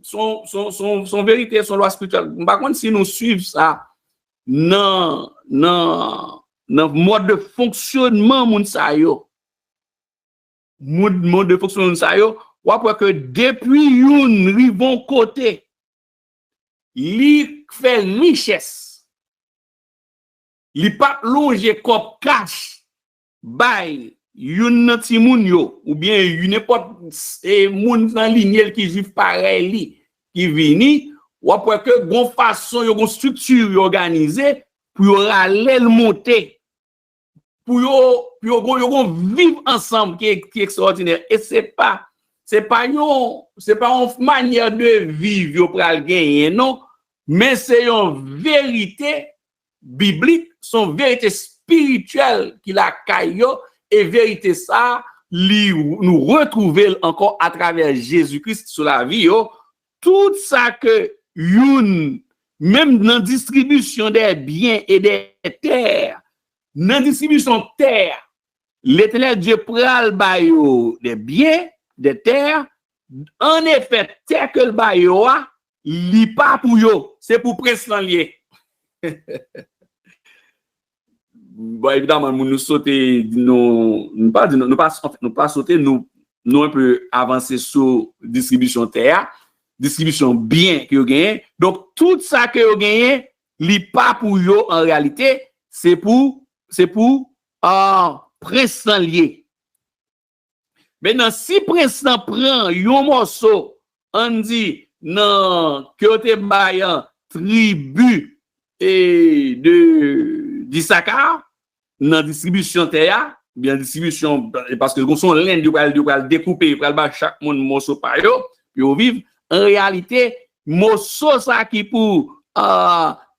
son vérité, son loi spirituelle. Par contre, si nous suivons ça, non mode de fonctionnement moun sa yo, mode de fonctionnement sa yo, ou après que depuis yon rivon côté, li fait richesse, li pas longer comme cash, bay, yon ti moun yo, ou bien yon n'importe moun dans lignel qui vivent pareil li, qui vini, ou après que gon façon, yon structure organisée, pour yon râler monter, pour yon vivre ensemble qui est extraordinaire. Et c'est pas une manière de vivre yon pral gagner, non, mais c'est une vérité biblique, son vérité spirituelle qui la caillot. Et vérité ça, nous retrouver encore à travers Jésus-Christ sur la vie. Tout ça que même dans la distribution des biens et des terres, dans la distribution de terres, l'Éternel Dieu pral bayo des biens, des terres. En effet, terre que le bayo a, li pas pour yo, c'est pour prince lié. Bon, évidemment, nous sauter, nous pas sauter, nous un peu avancer sur distribution terre, distribution bien que vous gagnez. Donc, tout ça que vous gagnez, li pas pour yo en réalité, c'est pour prince lié. Maintenant, si prince prend un morceau, on dit, non, que te bayan tribu et d'Issachar, dans distribution terre, bien distribution, parce que son laine du pral découper, pral ba chaque monde morceau par yo, puis au vivre, en réalité, morceau ça qui pour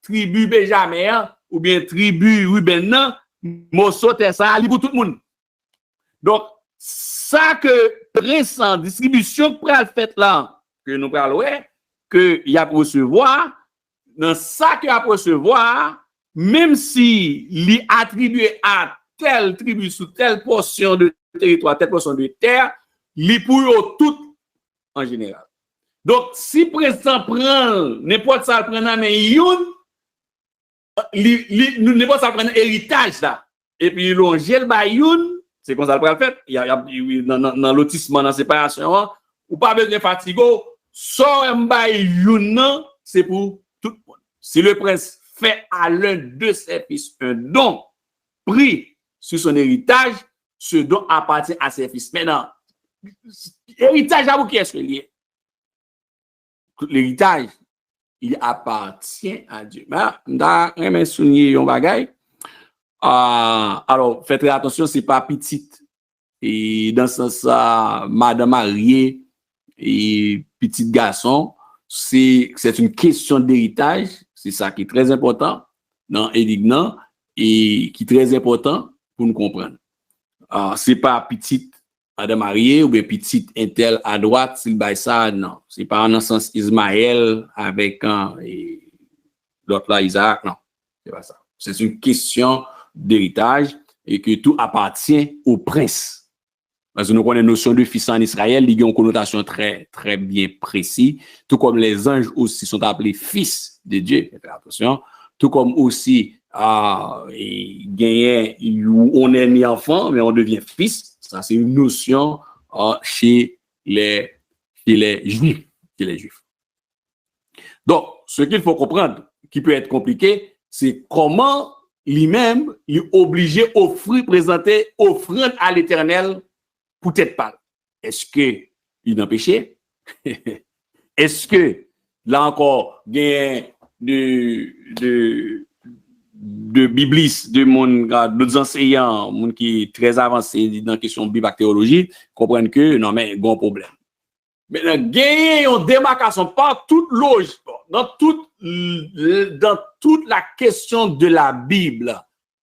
tribu Benjamin ou bien tribu Ruben, morceau terre ça, li pour tout le monde. Donc, ça que prince en distribution que pral fait là, que nous pral ouais, que y a recevoir, dans ça que y a recevoir, même si li attribué à telle tribu sous telle portion de territoire, telle portion de terre, li pour yo tout en général. Donc, si président prend n'importe ça prend dans main youn, n'importe ça prend héritage là, et puis l'ongel ba youn, c'est comme ça le fait. Il y a dans lotissement, dans séparation, ou pas besoin de fatigo, sort mbay youn, c'est pour tout le monde. Si le prince fait à l'un de ses fils un don pris sur son héritage, ce don appartient à ses fils. Maintenant, héritage à vous qui est-ce qu'il y a? L'héritage, il appartient à Dieu. Mais je souligner un bagay. Alors, faites attention, c'est pas petite. Et dans ce sens, madame mariée et petit garçon, c'est une question d'héritage. C'est ça qui est très important dans Édignan et qui est très important pour nous comprendre. C'est pas petite madame mariée ou bien petite intel à droite, s'il baille ça, non. C'est pas dans le sens Ismaël avec l'autre là, Isaac, non. C'est pas ça. C'est une question d'héritage et que tout appartient au prince. Parce que nous connaissons la notion de fils en Israël, il y a une connotation très, très bien précise. Tout comme les anges aussi sont appelés fils de Dieu. Faites attention. Tout comme aussi, on est né enfant, mais on devient fils. Ça, c'est une notion chez les Juifs. Donc, ce qu'il faut comprendre, qui peut être compliqué, c'est comment lui-même, il est obligé d'offrir, présenter offrande à l'Éternel. Peut-être pas. Est-ce qu'il est en péché? Est-ce que, là encore, il y a de biblistes, d'autres enseignants, monde qui est très avancé dans la question de bibactéologie, comprennent que, non, mais il y a un problème. Maintenant, il y a une démarcation par toute logique, dans toute la question de la Bible.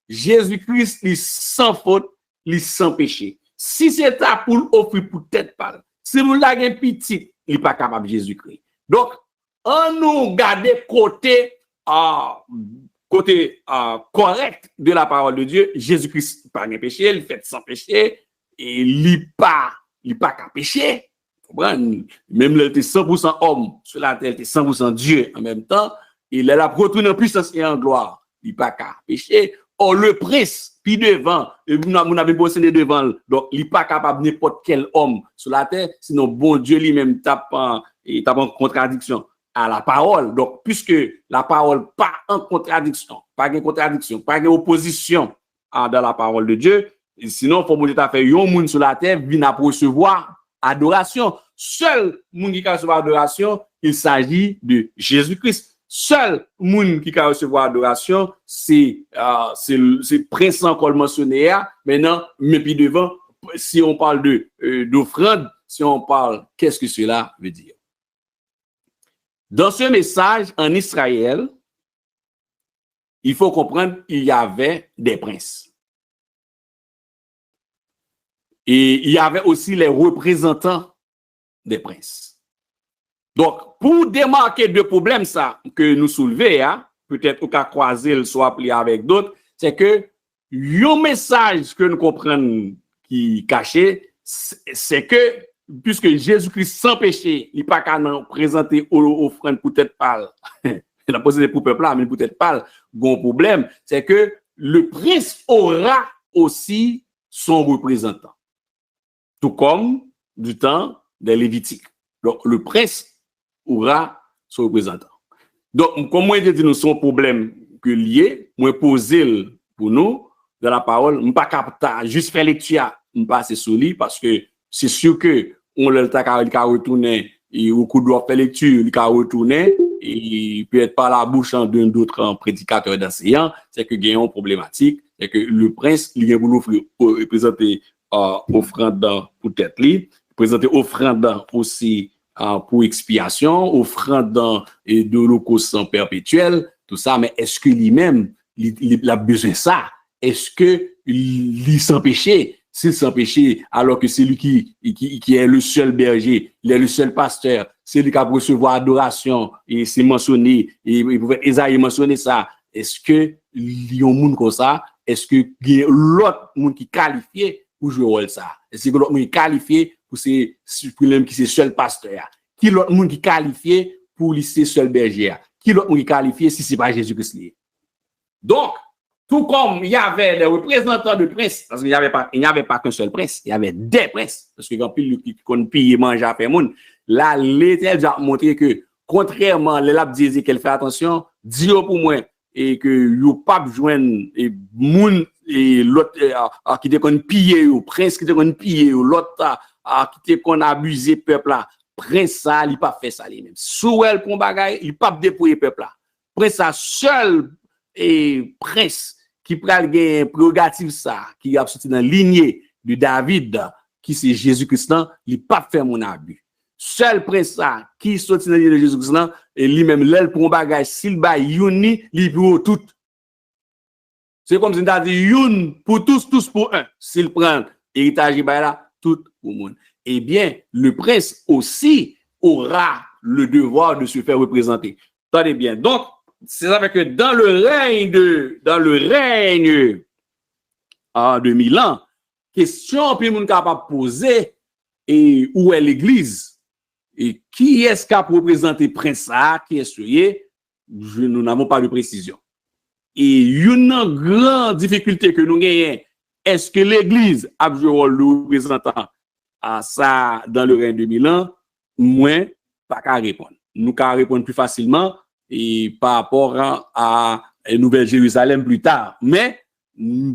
Jésus-Christ, il est sans faute, il est sans péché. Si c'est ta pour offrir peut-être pas. Si vous l'avez un petit, il n'est pas capable de Jésus-Christ. Donc, on nous garde côté correct de la parole de Dieu. Jésus-Christ n'a pas de péché, il fait sans péché, et il n'est pas qu'à pécher. Même il était 100% homme, sur la terre, il était 100% Dieu en même temps. Il est là pour retourner en puissance et en gloire. Il n'est pas qu'à pécher. Or, le prince, puis devant, vous n'avez pas possédé devant, donc il n'est pas capable n'importe quel homme sur la terre, sinon bon Dieu lui-même tape en contradiction à la parole. Donc, puisque la parole pas en contradiction, pas en contradiction, pas en opposition dans la parole de Dieu, sinon, il faut que tu fait un monde sur la terre, vient pour recevoir adoration. Seul monde qui peut recevoir adoration, il s'agit de Jésus-Christ. Seul monde qui peut recevoir adoration, c'est prince encore mentionné. Maintenant, mais puis devant, si on parle d'offrande, si on parle, qu'est-ce que cela veut dire? Dans ce message en Israël, il faut comprendre qu'il y avait des princes. Et il y avait aussi les représentants des princes. Donc, pour démarquer deux problèmes ça que nous soulevons, peut-être au cas croisé, soit appelé avec d'autres, c'est que un message que nous comprenons qui est caché, c'est que puisque Jésus-Christ sans péché, il n'est pas qu'à nous présenter offrande peut-être pas, il a posé pour le peuple là, mais peut-être pas, bon problème, c'est que le prince aura aussi son représentant. Tout comme du temps des Lévitiques. Donc, le prince aura son représentant. Donc, comme moi, je dis, nous sommes un problème que lié, moi, poser pour nous, dans la parole, je pas capable juste faire lecture, je pas assez solide, parce que c'est sûr que on le temps qu'il retourner, et au coup de faire lecture, il retourner, et peut-être par la bouche d'un d'autres prédicateurs d'enseignants, c'est que il y a une problématique, c'est que le prince, il vient pour nous présenter offrande pour tête li, présenter offrande aussi pour expiation, offrande de l'holocauste perpétuel, tout ça, mais est-ce que lui-même, il a besoin de ça? Est-ce que il sans péché? s'il sans péché, alors que c'est lui qui est le seul berger, il est le seul pasteur, c'est lui qui a recevoir adoration, et c'est mentionné, et Esaïe mentionné ça. Est-ce que il y a un monde comme ça? Est-ce que il y a l'autre monde qui est qualifié pour jouer rôle ça? Est-ce que l'autre monde est qualifié pour l'homme qui c'est seul pasteur? Qui l'autre monde qui est qualifié pour lycée seul berger? Qui l'autre monde qui est qualifié si c'est pas Jésus-Christ? Donc, tout comme il y avait des représentants de princes, parce qu'il n'y avait pas qu'un seul prince, il y avait des princes, parce que quand il qu'on pille manger à faire monde, là, l'Éternel a montré que, contrairement, les labs disent qu'elle fait attention, dis pour moi, et que yo pas joindre et moun et l'autre qui était qu'on piller ou prince qui était qu'on piller ou l'autre qui était qu'on abusé peuple là, prince ça, il pas fait ça lui-même. Sous elle pour bagaille, il pas dépouiller peuple là. Prince ça seul et prince qui pral gagner prérogative ça, qui a sorti dans la lignée de David, qui c'est Jésus-Christ, il pas fait mon abus. Seul prince ça, qui sorti dans la lignée de Jésus-Christ, et lui-même, l'aile pour un bagage, s'il bat youni, il pour tout. C'est comme si on a dit youn pour tous, tous pour un. S'il prend héritage, il là, tout pour monde. Eh bien, le prince aussi aura le devoir de se faire représenter. Attendez bien. Donc, c'est ça que dans le règne en 2000 ans, question puis moun capable poser et où est l'église et qui est-ce qui a représenté prince ça, qui est nous n'avons pas de précision. Et une grande difficulté que nous gagnons, est-ce que l'église a joué le rôle de représentant à ça dans le règne de 2000 ans? Moins pas qu'à répondre. Nous qu'à répondre plus facilement et par rapport à Nouvelle-Jérusalem plus tard. Mais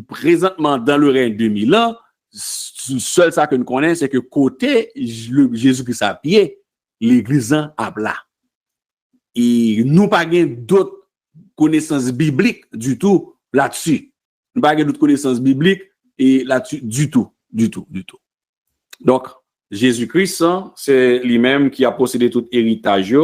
présentement, dans le règne de 2000 ans, seul ça que nous connaissons, c'est que côté Jésus-Christ à pied, l'église a plat. Et nous pas d'autres connaissances bibliques du tout là-dessus. Nous pas d'autres connaissances bibliques et là-dessus du tout. Donc, Jésus-Christ, c'est lui-même qui a possédé tout héritage,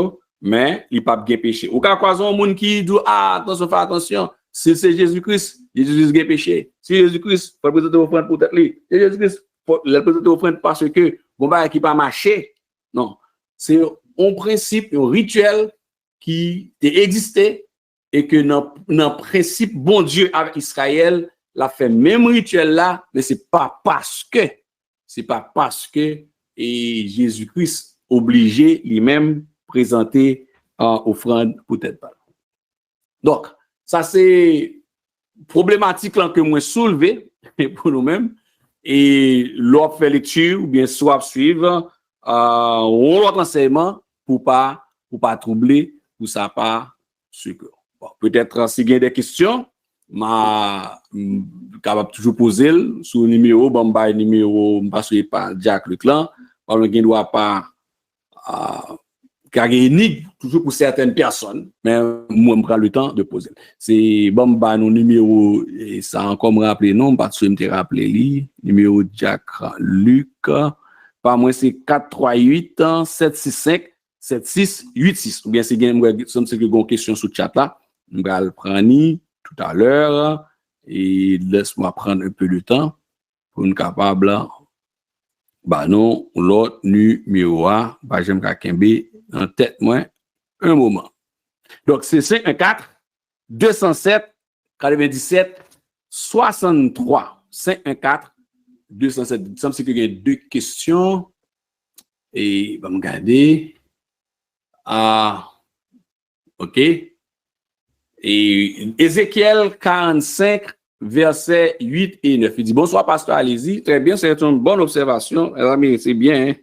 mais il n'a pas bien péché. Au cas où un monde qui dit, attention, fais attention, si c'est Jésus-Christ, Jésus-Christ a péché. Si Jésus-Christ, il faut présenter offrande pour tête lui. Si Jésus-Christ, il faut présenter offrande parce que, bon, bah, qui pas marché. Non. C'est un principe, un rituel qui existait et que dans le principe, bon Dieu avec Israël, l'a fait même rituel là, mais c'est pas parce que et Jésus-Christ obligé lui-même présenter offrande pour tête. Donc, ça c'est problématique là que moi soulevé pour nous-mêmes et l'autre fait lecture ou bien soit suivre l'autre enseignement pour pas troubler pour ça pas sûr. Bon, peut-être si il y a des questions capable toujours poser sur numéro bamba numéro passé par Jack Leclan parce que ne doit pas car énigme toujours pour certaines personnes mais moi me prend le temps de poser c'est bamba nos numéro et ça encore me rappeler non parce que me rappeler lui numéro Jack Luc par moi c'est 438 765 7686 ou bien c'est gain c'est que une question sur chat là on va le prendre tout à l'heure et laisse-moi prendre un peu de temps pour nous capable bah non l'autre numéro A bah j'aime Kakembe en tête moi un moment donc c'est 514 207 97 63 514 207 il semble qu'il y a deux questions et va me garder OK. Et Ézéchiel 45, versets 8 et 9. Il dit, bonsoir, pasteur, allez-y. Très bien, c'est une bonne observation. C'est bien. Hein?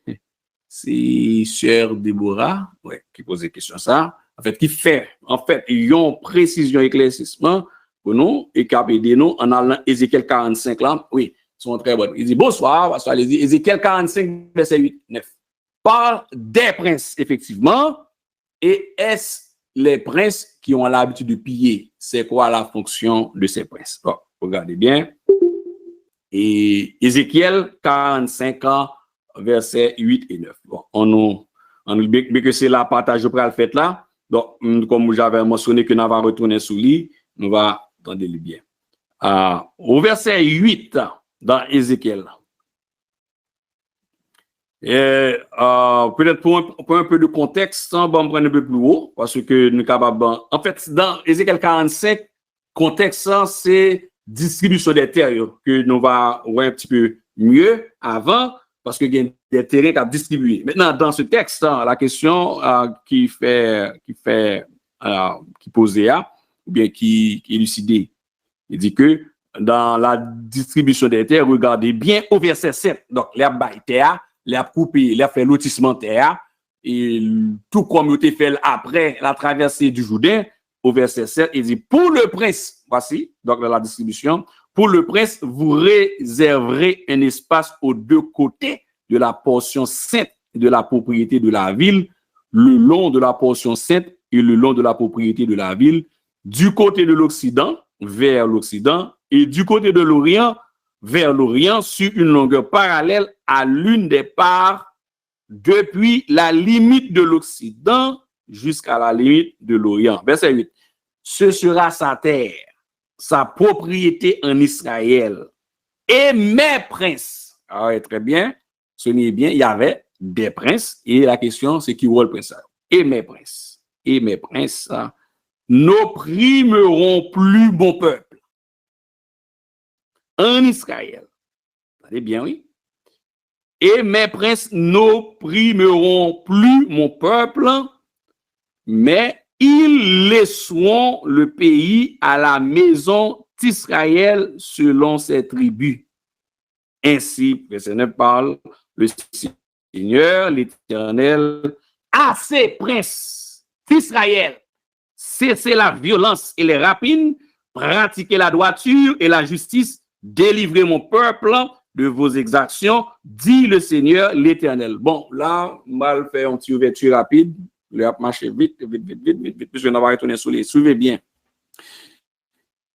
C'est Sœur Déborah qui pose des questions ça. En fait, ils ont précision éclaircissement pour nous et qui a aidé nous en allant Ézéchiel 45 là. Oui, sont très bonnes. Il dit, bonsoir, pasteur, allez-y. Ézéchiel 45, verset 8, 9. Parle des princes, effectivement, et est-ce les princes qui ont l'habitude de piller, c'est quoi la fonction de ces princes? Bon, regardez bien. Et Ézéchiel 45 ans, versets 8 et 9. Bon, on bien que c'est la partage de le fait là. Donc, comme j'avais mentionné que nous va retourner sous lui, nous va attendre le bien. Au verset 8 dans Ézéchiel, Peut-être pour un peu de contexte, on va prendre un peu plus haut, parce que nous sommes capables. En fait, dans Ézéchiel 45, contexte, c'est distribution des terres que nous va voir un petit peu mieux avant, parce qu'il y a des terrains à distribuer. Maintenant, dans ce texte, la question qui posait, ou bien qui élucidait, il dit que dans la distribution des terres, regardez bien au verset 7. Donc, les bail terre, les coupé, les fait lotissement terre, et tout comme il fait après la traversée du Jourdain, au verset 7, il dit, pour le prince, voici, donc dans la distribution, pour le prince, vous réserverez un espace aux deux côtés de la portion sainte de la propriété de la ville, le long de la portion sainte et le long de la propriété de la ville, du côté de l'Occident, vers l'Occident, et du côté de l'Orient, vers l'Orient, sur une longueur parallèle à l'une des parts, depuis la limite de l'Occident jusqu'à la limite de l'Orient. Verset 8. Ce sera sa terre, sa propriété en Israël, et mes princes. Ah ouais, très bien. Ce n'est bien, il y avait des princes, et la question, c'est qui voit le prince? Et mes princes, n'opprimeront plus mon peuple en Israël. Allez bien, oui. Et mes princes n'opprimeront plus mon peuple, mais ils laisseront le pays à la maison d'Israël selon ses tribus. Ainsi, verset 9 parle, le Seigneur, l'Éternel, à ses princes d'Israël, cessez la violence et les rapines, pratiquez la droiture et la justice, délivrez mon peuple de vos exactions, dit le Seigneur, l'Éternel. Bon, là, mal fait un petit ouverture rapide, le a marché vite, puisque on va retourner sur les. Suivez bien.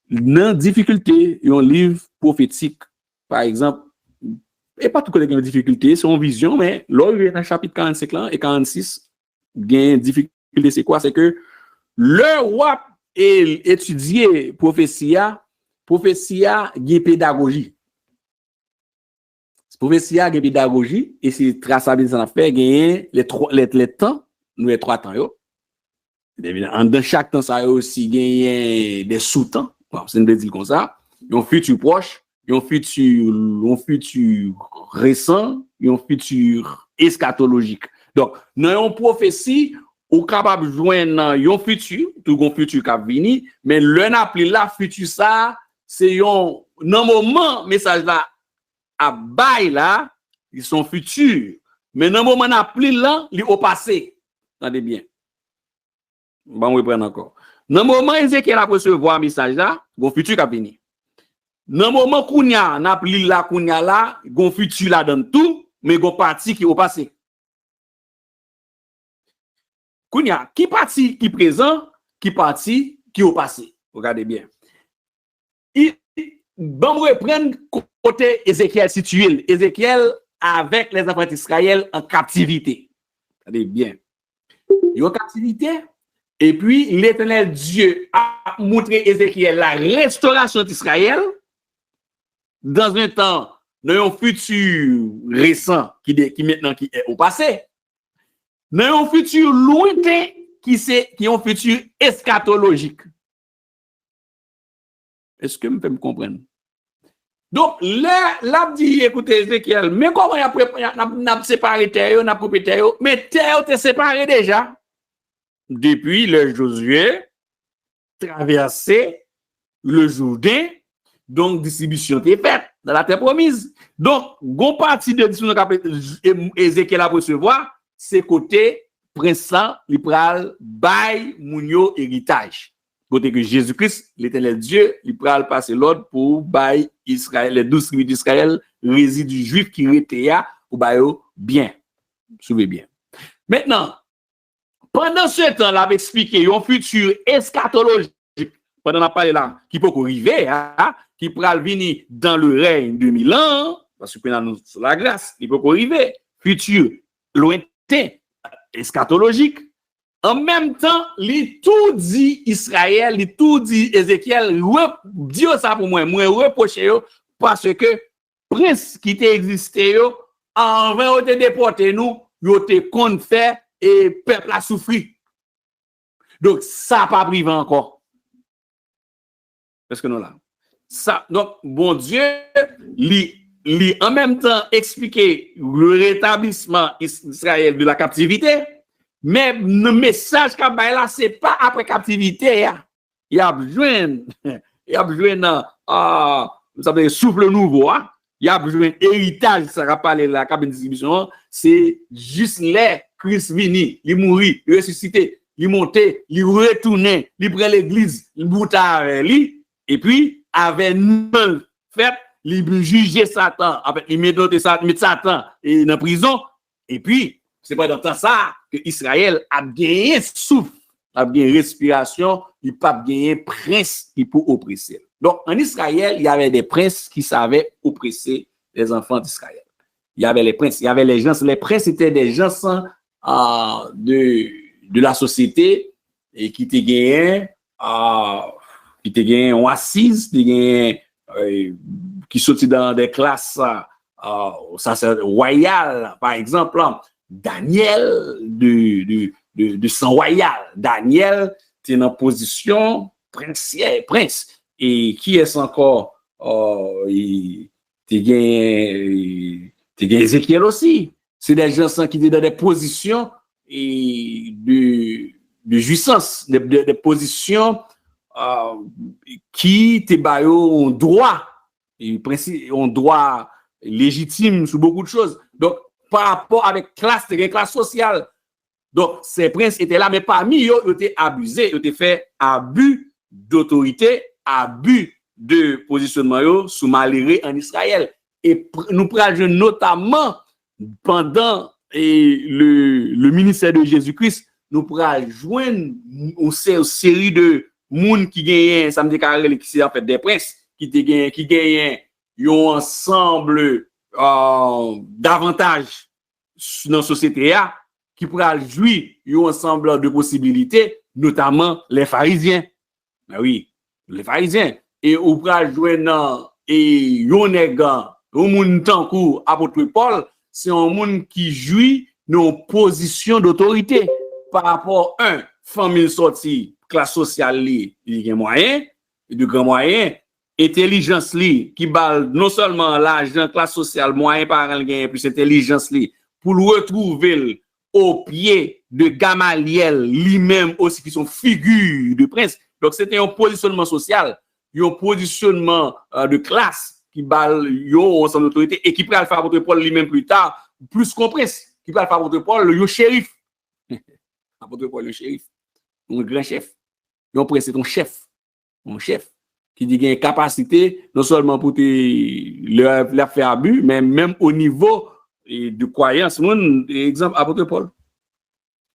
Dans difficulté, il y a un livre prophétique, par exemple, et pas tout côté qui a une difficulté, c'est une vision, mais là, il y a un chapitre 45 là, et 46, il y a une difficulté, c'est quoi? C'est que le roi étudier prophétie, il y a une pédagogie. Prophétie, il y a une pédagogie, et c'est traçable dans l'affaire, il y a les temps, nous les 3 temps. Dans chaque temps, ça y a aussi des sous-temps, c'est une dire comme ça, il y a un futur proche, il y a un futur récent, il y a un futur eschatologique. Donc, dans une prophétie, on est capable de joindre un futur, tout un futur qui va venir, mais l'un appelé là, futur ça, c'est un moment, message là, à bail là, ils sont futurs. Mais dans le moment appelé là, ils au passé. Attendez bien. Bon, on reprend encore. Dans le moment Ézéchiel a recevoir un message là, il y a un futur qui va venir. Dans le moment Kounia, n'a appelé là, Kounia là, il y a un futur là dans tout, mais il y a un parti qui est au passé. Kounia, qui parti qui présent, qui parti qui est au passé. Regardez bien. Bon, on reprend côté Ézéchiel situé. Ézéchiel avec les enfants d'Israël en captivité. Regardez bien. Ils sont en captivité. Et puis, l'Éternel Dieu a montré Ézéchiel la restauration d'Israël dans un temps, dans un futur récent qui maintenant qui est au passé. Dans un futur lointain qui est un futur eschatologique. Est-ce que vous pouvez me comprendre? Donc, là, dit, écoutez, Ézéchiel, mais comment on a séparé terre, on a coupé terre, mais terre t'est séparé déjà. Depuis le Josué, traversé le Jourdain, donc distribution t'est faite dans la terre promise. Donc, gon partie de distribution Ézéchiel a recevoir, c'est côté prince, l'ipral, bail, mounio, héritage. Côté que Jésus-Christ, l'Éternel Dieu, il pral passer l'ordre pour bail Israël, les 12 tribus d'Israël, résidus juifs qui étaient là, pour bail bien. Suivez bien. Maintenant, pendant ce temps, là, avait expliqué un futur eschatologique, pendant la parole là, qui peut arriver, hein, qui pral venir dans le règne de 1000 ans, parce que nous sur la grâce, il peut arriver, futur lointain, eschatologique. En même temps, il tout dit Israël, il tout dit Ézéchiel, Dieu ça pour moi reprocher parce que prince qui t'a existé avant de déporter nous, yo te kon fait et peuple a souffri. Donc ça pas privé encore. Parce que nous là. Ça donc bon Dieu li en même temps expliquer le rétablissement d'Israël de la captivité, mais le message qu'a bail là c'est pas après captivité, il y a besoin vous savez souffle nouveau, il y a besoin héritage, ça va parler la cabine de distribution, c'est juste les Christ vini, il mourir, il ressuscité, il monter, il retourner, il prend l'église, il bouta lui et puis avec nous fait il juger Satan, avec il met Satan et dans prison et puis c'est pas dans temps ça que Israël a gagné souffle, a gagné respiration, il pas gagné prince qui pour oppresser. Donc, en Israël, il y avait des princes qui savaient oppresser les enfants d'Israël. Il y avait les princes, il y avait les gens. Les princes étaient des gens de la société et qui te gagné en assise, qui sortent dans des classes royales. Par exemple, Daniel de sang royal. Daniel était en position prince. Et qui est encore t'es Ézéchiel aussi. C'est des gens qui étaient dans des positions et de jouissance, des positions qui te baillent un droit, un droit légitime sur beaucoup de choses. Donc, par rapport avec classe sociale, donc ces princes étaient là, mais parmi eux, ils étaient abusés, ils étaient fait abus d'autorité, abus de positionnement sous malheureux en Israël. Et nous prenons notamment pendant le ministère de Jésus-Christ, nous prenons joindre une série de monde qui gagnent, ça me déclare qui c'est en fait des princes qui gagnent un ensemble d'avantages dans la société qui pourra jouir un ensemble de possibilités, notamment les pharisiens. Ben oui, les pharisiens. Et on pourra jouer dans et un monde tant qu'apôtre Paul, c'est un monde qui jouit nos positions d'autorité par rapport à un famille sortie classe sociale li, il y a moyen, de grand moyen, intelligence li qui balle non seulement l'argent classe sociale moyen par gain plus intelligence li pour le retrouver au pied de Gamaliel lui-même aussi qui sont figures de prince. Donc c'était un positionnement social, un positionnement de classe qui balle yo ensemble d'autorité et qui pourrait faire votre Paul lui-même plus tard plus qu'on prince qui pourrait faire votre Paul le shérif. Apôtre Paul le shérif, un grand chef. Un prince c'est un chef qui dit qu'il a une capacité non seulement pour leur faire abus, mais même au niveau de croyance. Mon exemple, apôtre Paul.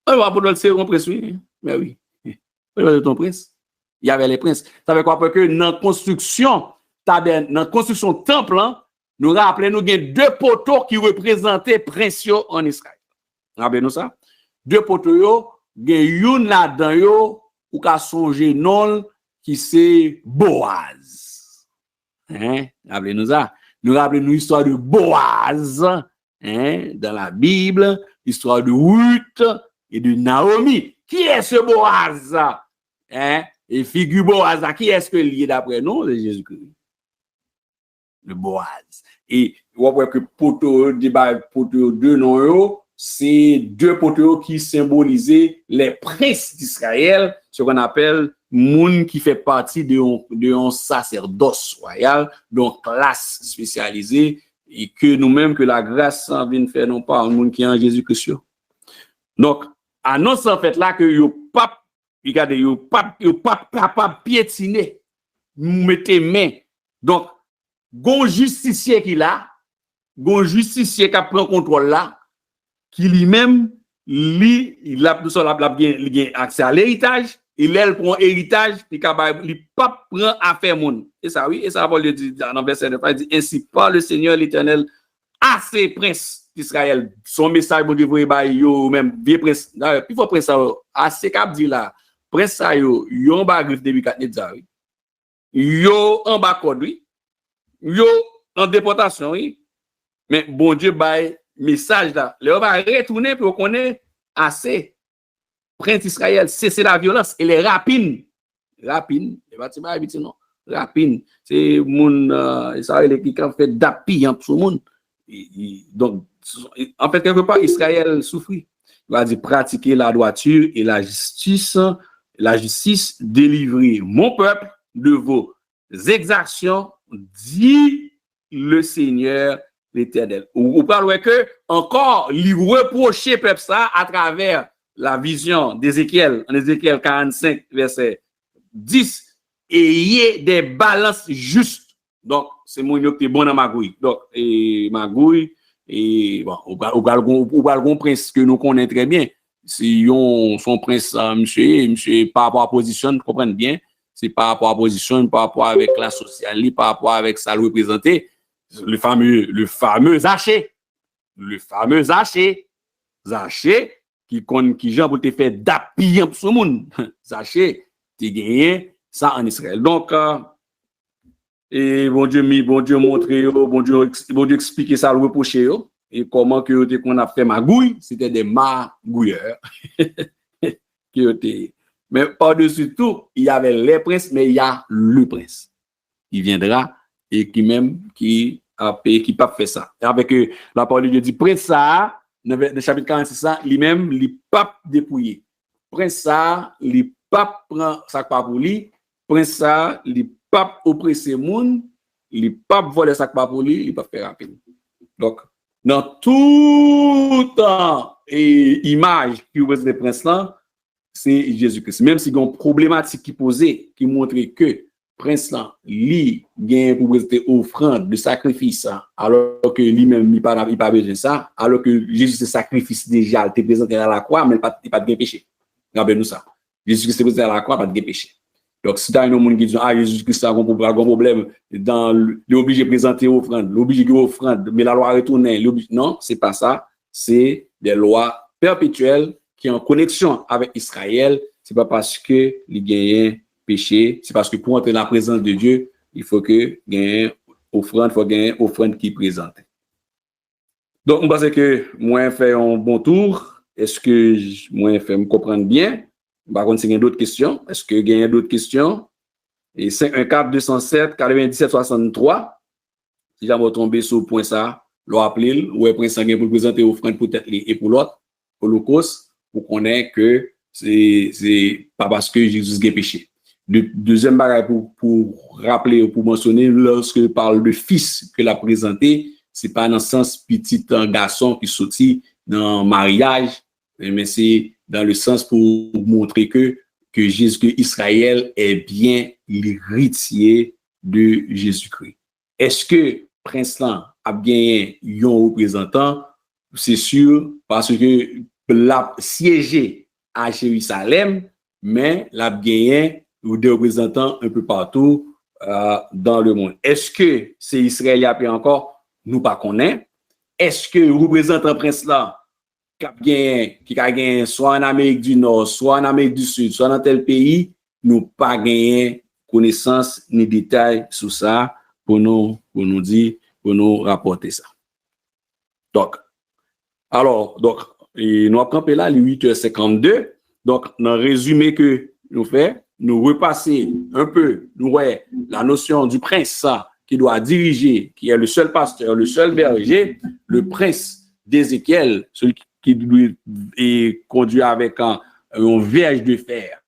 Apôtre Paul, c'est un prince, oui. Mais oui. C'est un prince. Il y avait les princes. Ça veut quoi? Parce que dans la construction temple, nous rappelons, nous avons deux poteaux qui représentaient princes en Israël. Rappelez-nous ça? Deux poteaux, il y a une là-dedans, ou qu'a songé non, qui c'est Boaz. Rappelez-nous ça. Nous rappelons l'histoire de Boaz, dans la Bible, l'histoire de Ruth et de Naomi. Qui est ce Boaz? Et figure Boaz, qui est-ce que lié d'après nous? C'est Jésus-Christ. Le Boaz. Et on voit que poteau deux noms, c'est deux poteaux qui symbolisaient les princes d'Israël, ce qu'on appelle moun qui fait partie de un sacerdoce royal, donc classe spécialisée, et que nous-mêmes, que la grâce en vient faire, non pas un monde qui est en Jésus-Christ. Donc, annonce en fait là que yo pas capable piétiner, mettez main. Donc, gon justicier qui là, gon justicier qui prend contrôle là, qui lui-même, il a bien accès à l'héritage, il prend héritage, il pas prend affaire monde. Et ça, oui, et ça va le dire dans le verset 9, il dit, ainsi parle le Seigneur l'Éternel à ses princes d'Israël. Son message, bon Dieu, yo, même, vieux prince, il faut prince, à ce cap dit là, prince, yo en bas griffe depuis 4 oui. Yo en bas code, oui. Yo en déportation, oui. Mais bon Dieu, message là. Là, on va retourner pour qu'on ait assez. Prince Israël, cesser la violence. Et les rapines. Rapines. Les bâtiments habités, non. Rapines. C'est mon, Israël qui a fait d'appui en tout le monde. Donc, en fait, quelque part, Israël souffre. Il va dire pratiquer la droiture et la justice, délivrer mon peuple de vos exactions, dit le Seigneur l'Éternel. Ou parle que encore, lui reprocher peuple ça à travers la vision d'Ézéchiel, en Ézéchiel 45, verset 10, ayez des balances justes. Donc, c'est mon qui est bon dans Magouille. Donc, et Magouille, et bon, au balgon prince que nous connaissons très bien. Si son prince, monsieur, par rapport à la position, vous comprenez bien, c'est par rapport à la position, par rapport avec la sociale, par rapport avec ça le représenté, le fameux Zaché. Le fameux Zaché. Zaché, qui genre pour te faire d'appui pour ce monde. Zaché, tu gagné ça en Israël. Donc, et bon Dieu montrer, bon Dieu expliquer ça, le reprocher, et comment que qu'on a fait magouille, c'était des magouilleurs. Mais par-dessus tout, il y avait les princes, mais il y a le prince. Il viendra et qui pas fait ça. Et avec la parole de Dieu dit, prince ça, dans le chapitre 46, ça, lui-même, il pas dépouillé. Prince ça, il pas prend ça pour lui. Prince ça, il pas oppresser monde, il pas voler ça pour lui, il pas faire rapide. Donc, dans tout temps et image qui représente le prince là, c'est Jésus-Christ. Même si il y a une problématique qui posait, qui montrait que prince là, lui, gagne pour présenter offrande de sacrifice, alors que lui-même, il n'a pas besoin de ça, alors que Jésus, ce sacrifice déjà, il était présenté à la croix, mais il n'a pas de péché. Regardez-nous ça. Jésus-Christ est présenté à la croix, pas de péché. Donc, si tu as un homme qui dit, Jésus-Christ a un problème, il est obligé de présenter offrande, l'obligé de offrande, mais la loi retourne. Non, c'est pas ça. C'est des lois perpétuelles qui sont en connexion avec Israël. C'est pas parce que il gagne péché, c'est parce que pour entrer dans la présence de Dieu, il faut que gagne offrande, il faut gagner offrande qui est présente. Donc, on pense que moi, fait un bon tour. Est-ce que moi, fait me comprendre bien? Par contre, s'il y a d'autres questions, est-ce qu'il y a d'autres questions? Et 514-207-97-63, si jamais vous tombez sur le point ça, l'on appelle, ou est prince sanguin pour présenter offrande pour tête et pour l'autre, holocauste, pour qu'on ait que c'est pas parce que Jésus a péché. Deuxième bagage pour rappeler ou pour mentionner, lorsque je parle de fils que l'a présenté, c'est pas dans le sens petit garçon qui sortit dans le mariage, mais c'est dans le sens pour montrer que Jésus, que Israël est bien l'héritier de Jésus-Christ. Est-ce que Prince là a bien un représentant? C'est sûr, parce que l'a siégé à Jérusalem, mais l'a gagné des représentants un peu partout dans le monde. Est-ce que c'est Israël qui a encore? Nous pas connaît. Est-ce que le représentant Prince là qui a gagné soit en Amérique du Nord, soit en Amérique du Sud, soit dans tel pays, nous pas gagné connaissance ni détails sur ça pour nous dire, pour nous rapporter ça. Donc, nous avons campé là, les 8h52. Donc, dans le résumé que nous faisons, nous repasser un peu, nous voyons la notion du prince, ça, qui doit diriger, qui est le seul pasteur, le seul berger, le prince d'Ézéchiel, celui qui lui est conduit avec un verge de fer.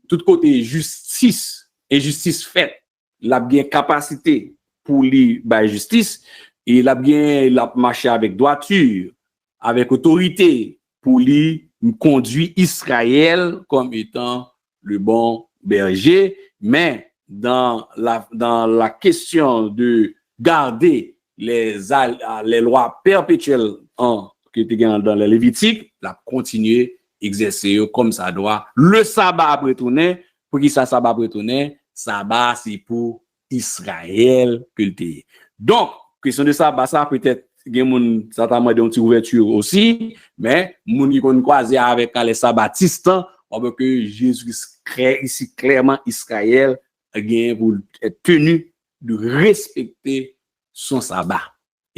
Tout côté justice et justice faite, il a bien capacité pour lui justice, et il a bien marché avec droiture, avec autorité pour lui conduire Israël comme étant le bon berger, mais dans la question de garder les lois perpétuelles qui étaient dans le Lévitique, la continuer exercer comme ça doit. Le sabbat après tourner, pour qui ça sabbat après tourner, sabbat c'est pour Israël que le pays. Donc, question de sabbat, ça peut-être certainement une petite ouverture aussi, mais moun qui qu'on croise avec les sabbatistes, on veut que Jésus crée ici clairement Israël pour être tenu de respecter son sabbat.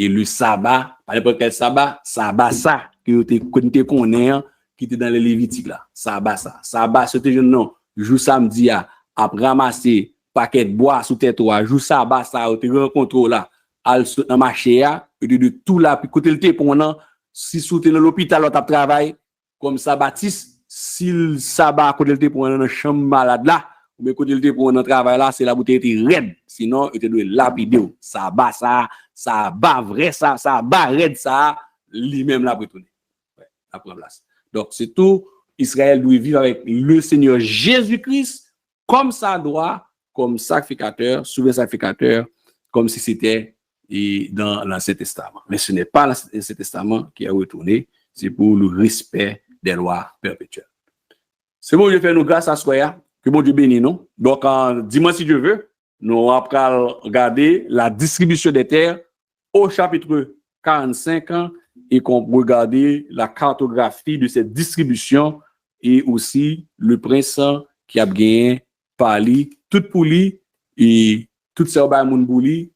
et le sabbat, pas n'importe quel sabbat, sabbat ça, que tu connais, qui était dans les Lévitiques là, sabbat ça. Sabbat, c'était jeune non, jour samedi, à ramasser paquet de bois sous tête, jour sabbat ça, tu rencontres là, al dans marché, et de tout là, puis côté le pour non, si sous dans l'hôpital, tu travail, comme sabbatis, si le sabbat, côté le pour dans chambre malade là, mais côté le pour dans travail là, c'est la bouteille était raide, sinon, il te doit lapider, sabbat ça bat vrai, ça bat raide, ça, lui-même la retourner. Ouais, la place. Donc, c'est tout. Israël doit vivre avec le Seigneur Jésus-Christ comme ça doit, comme sacrificateur, souverain sacrificateur, comme si c'était dans l'Ancien Testament. Mais ce n'est pas l'Ancien Testament qui a retourné, c'est pour le respect des lois perpétuelles. C'est bon, Dieu fait nous grâce à soi, que bon Dieu bénisse nous. Donc, dis-moi si Dieu veut, nous allons regarder la distribution des terres au chapitre 45 et qu'on peut regarder la cartographie de cette distribution et aussi le prince qui a gagné par lui, tout pour lui et tout ça ba moun pour lui,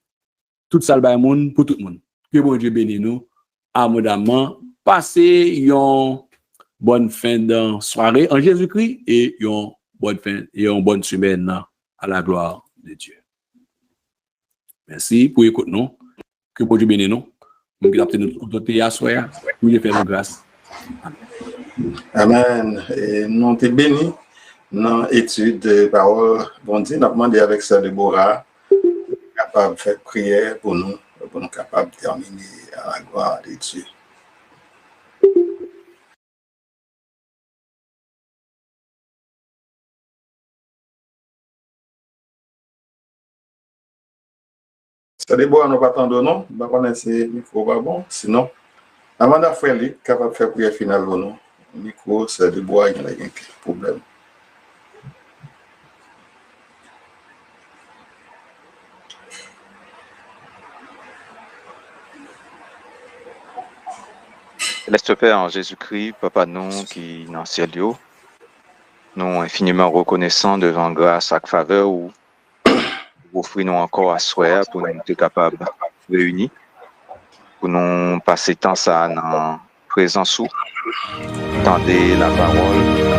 tout ça ba moun pour tout le monde. Que bon Dieu bénisse nous abondamment. Passez une bonne fin de soirée en Jésus-Christ et une bonne fin et une bonne semaine à la gloire de Dieu. Merci pour écouter nous. Que bon Dieu bénisse nous. Nous qui avons notre à soir, nous lui faisons grâce.
Amen. Et nous te bénis dans l'étude de parole. Bon Dieu, nous avons demandé avec Sœur Déborah, capable de faire prière pour nous capables de terminer à la gloire de Dieu. Ça Déborah, nous pas attendre non, nous pas connaître micro pas bon, sinon avant d'affaire lui capable de faire prière finale pour nous. Micro, ça Déborah, il y a un problème.
Céleste Père en Jésus-Christ, Papa nous qui dans le ciel, nous infiniment reconnaissants devant grâce à faveur ou offrir nous encore à soi pour nous être capables de réunir, pour nous passer temps ça dans présence où, tendez la parole.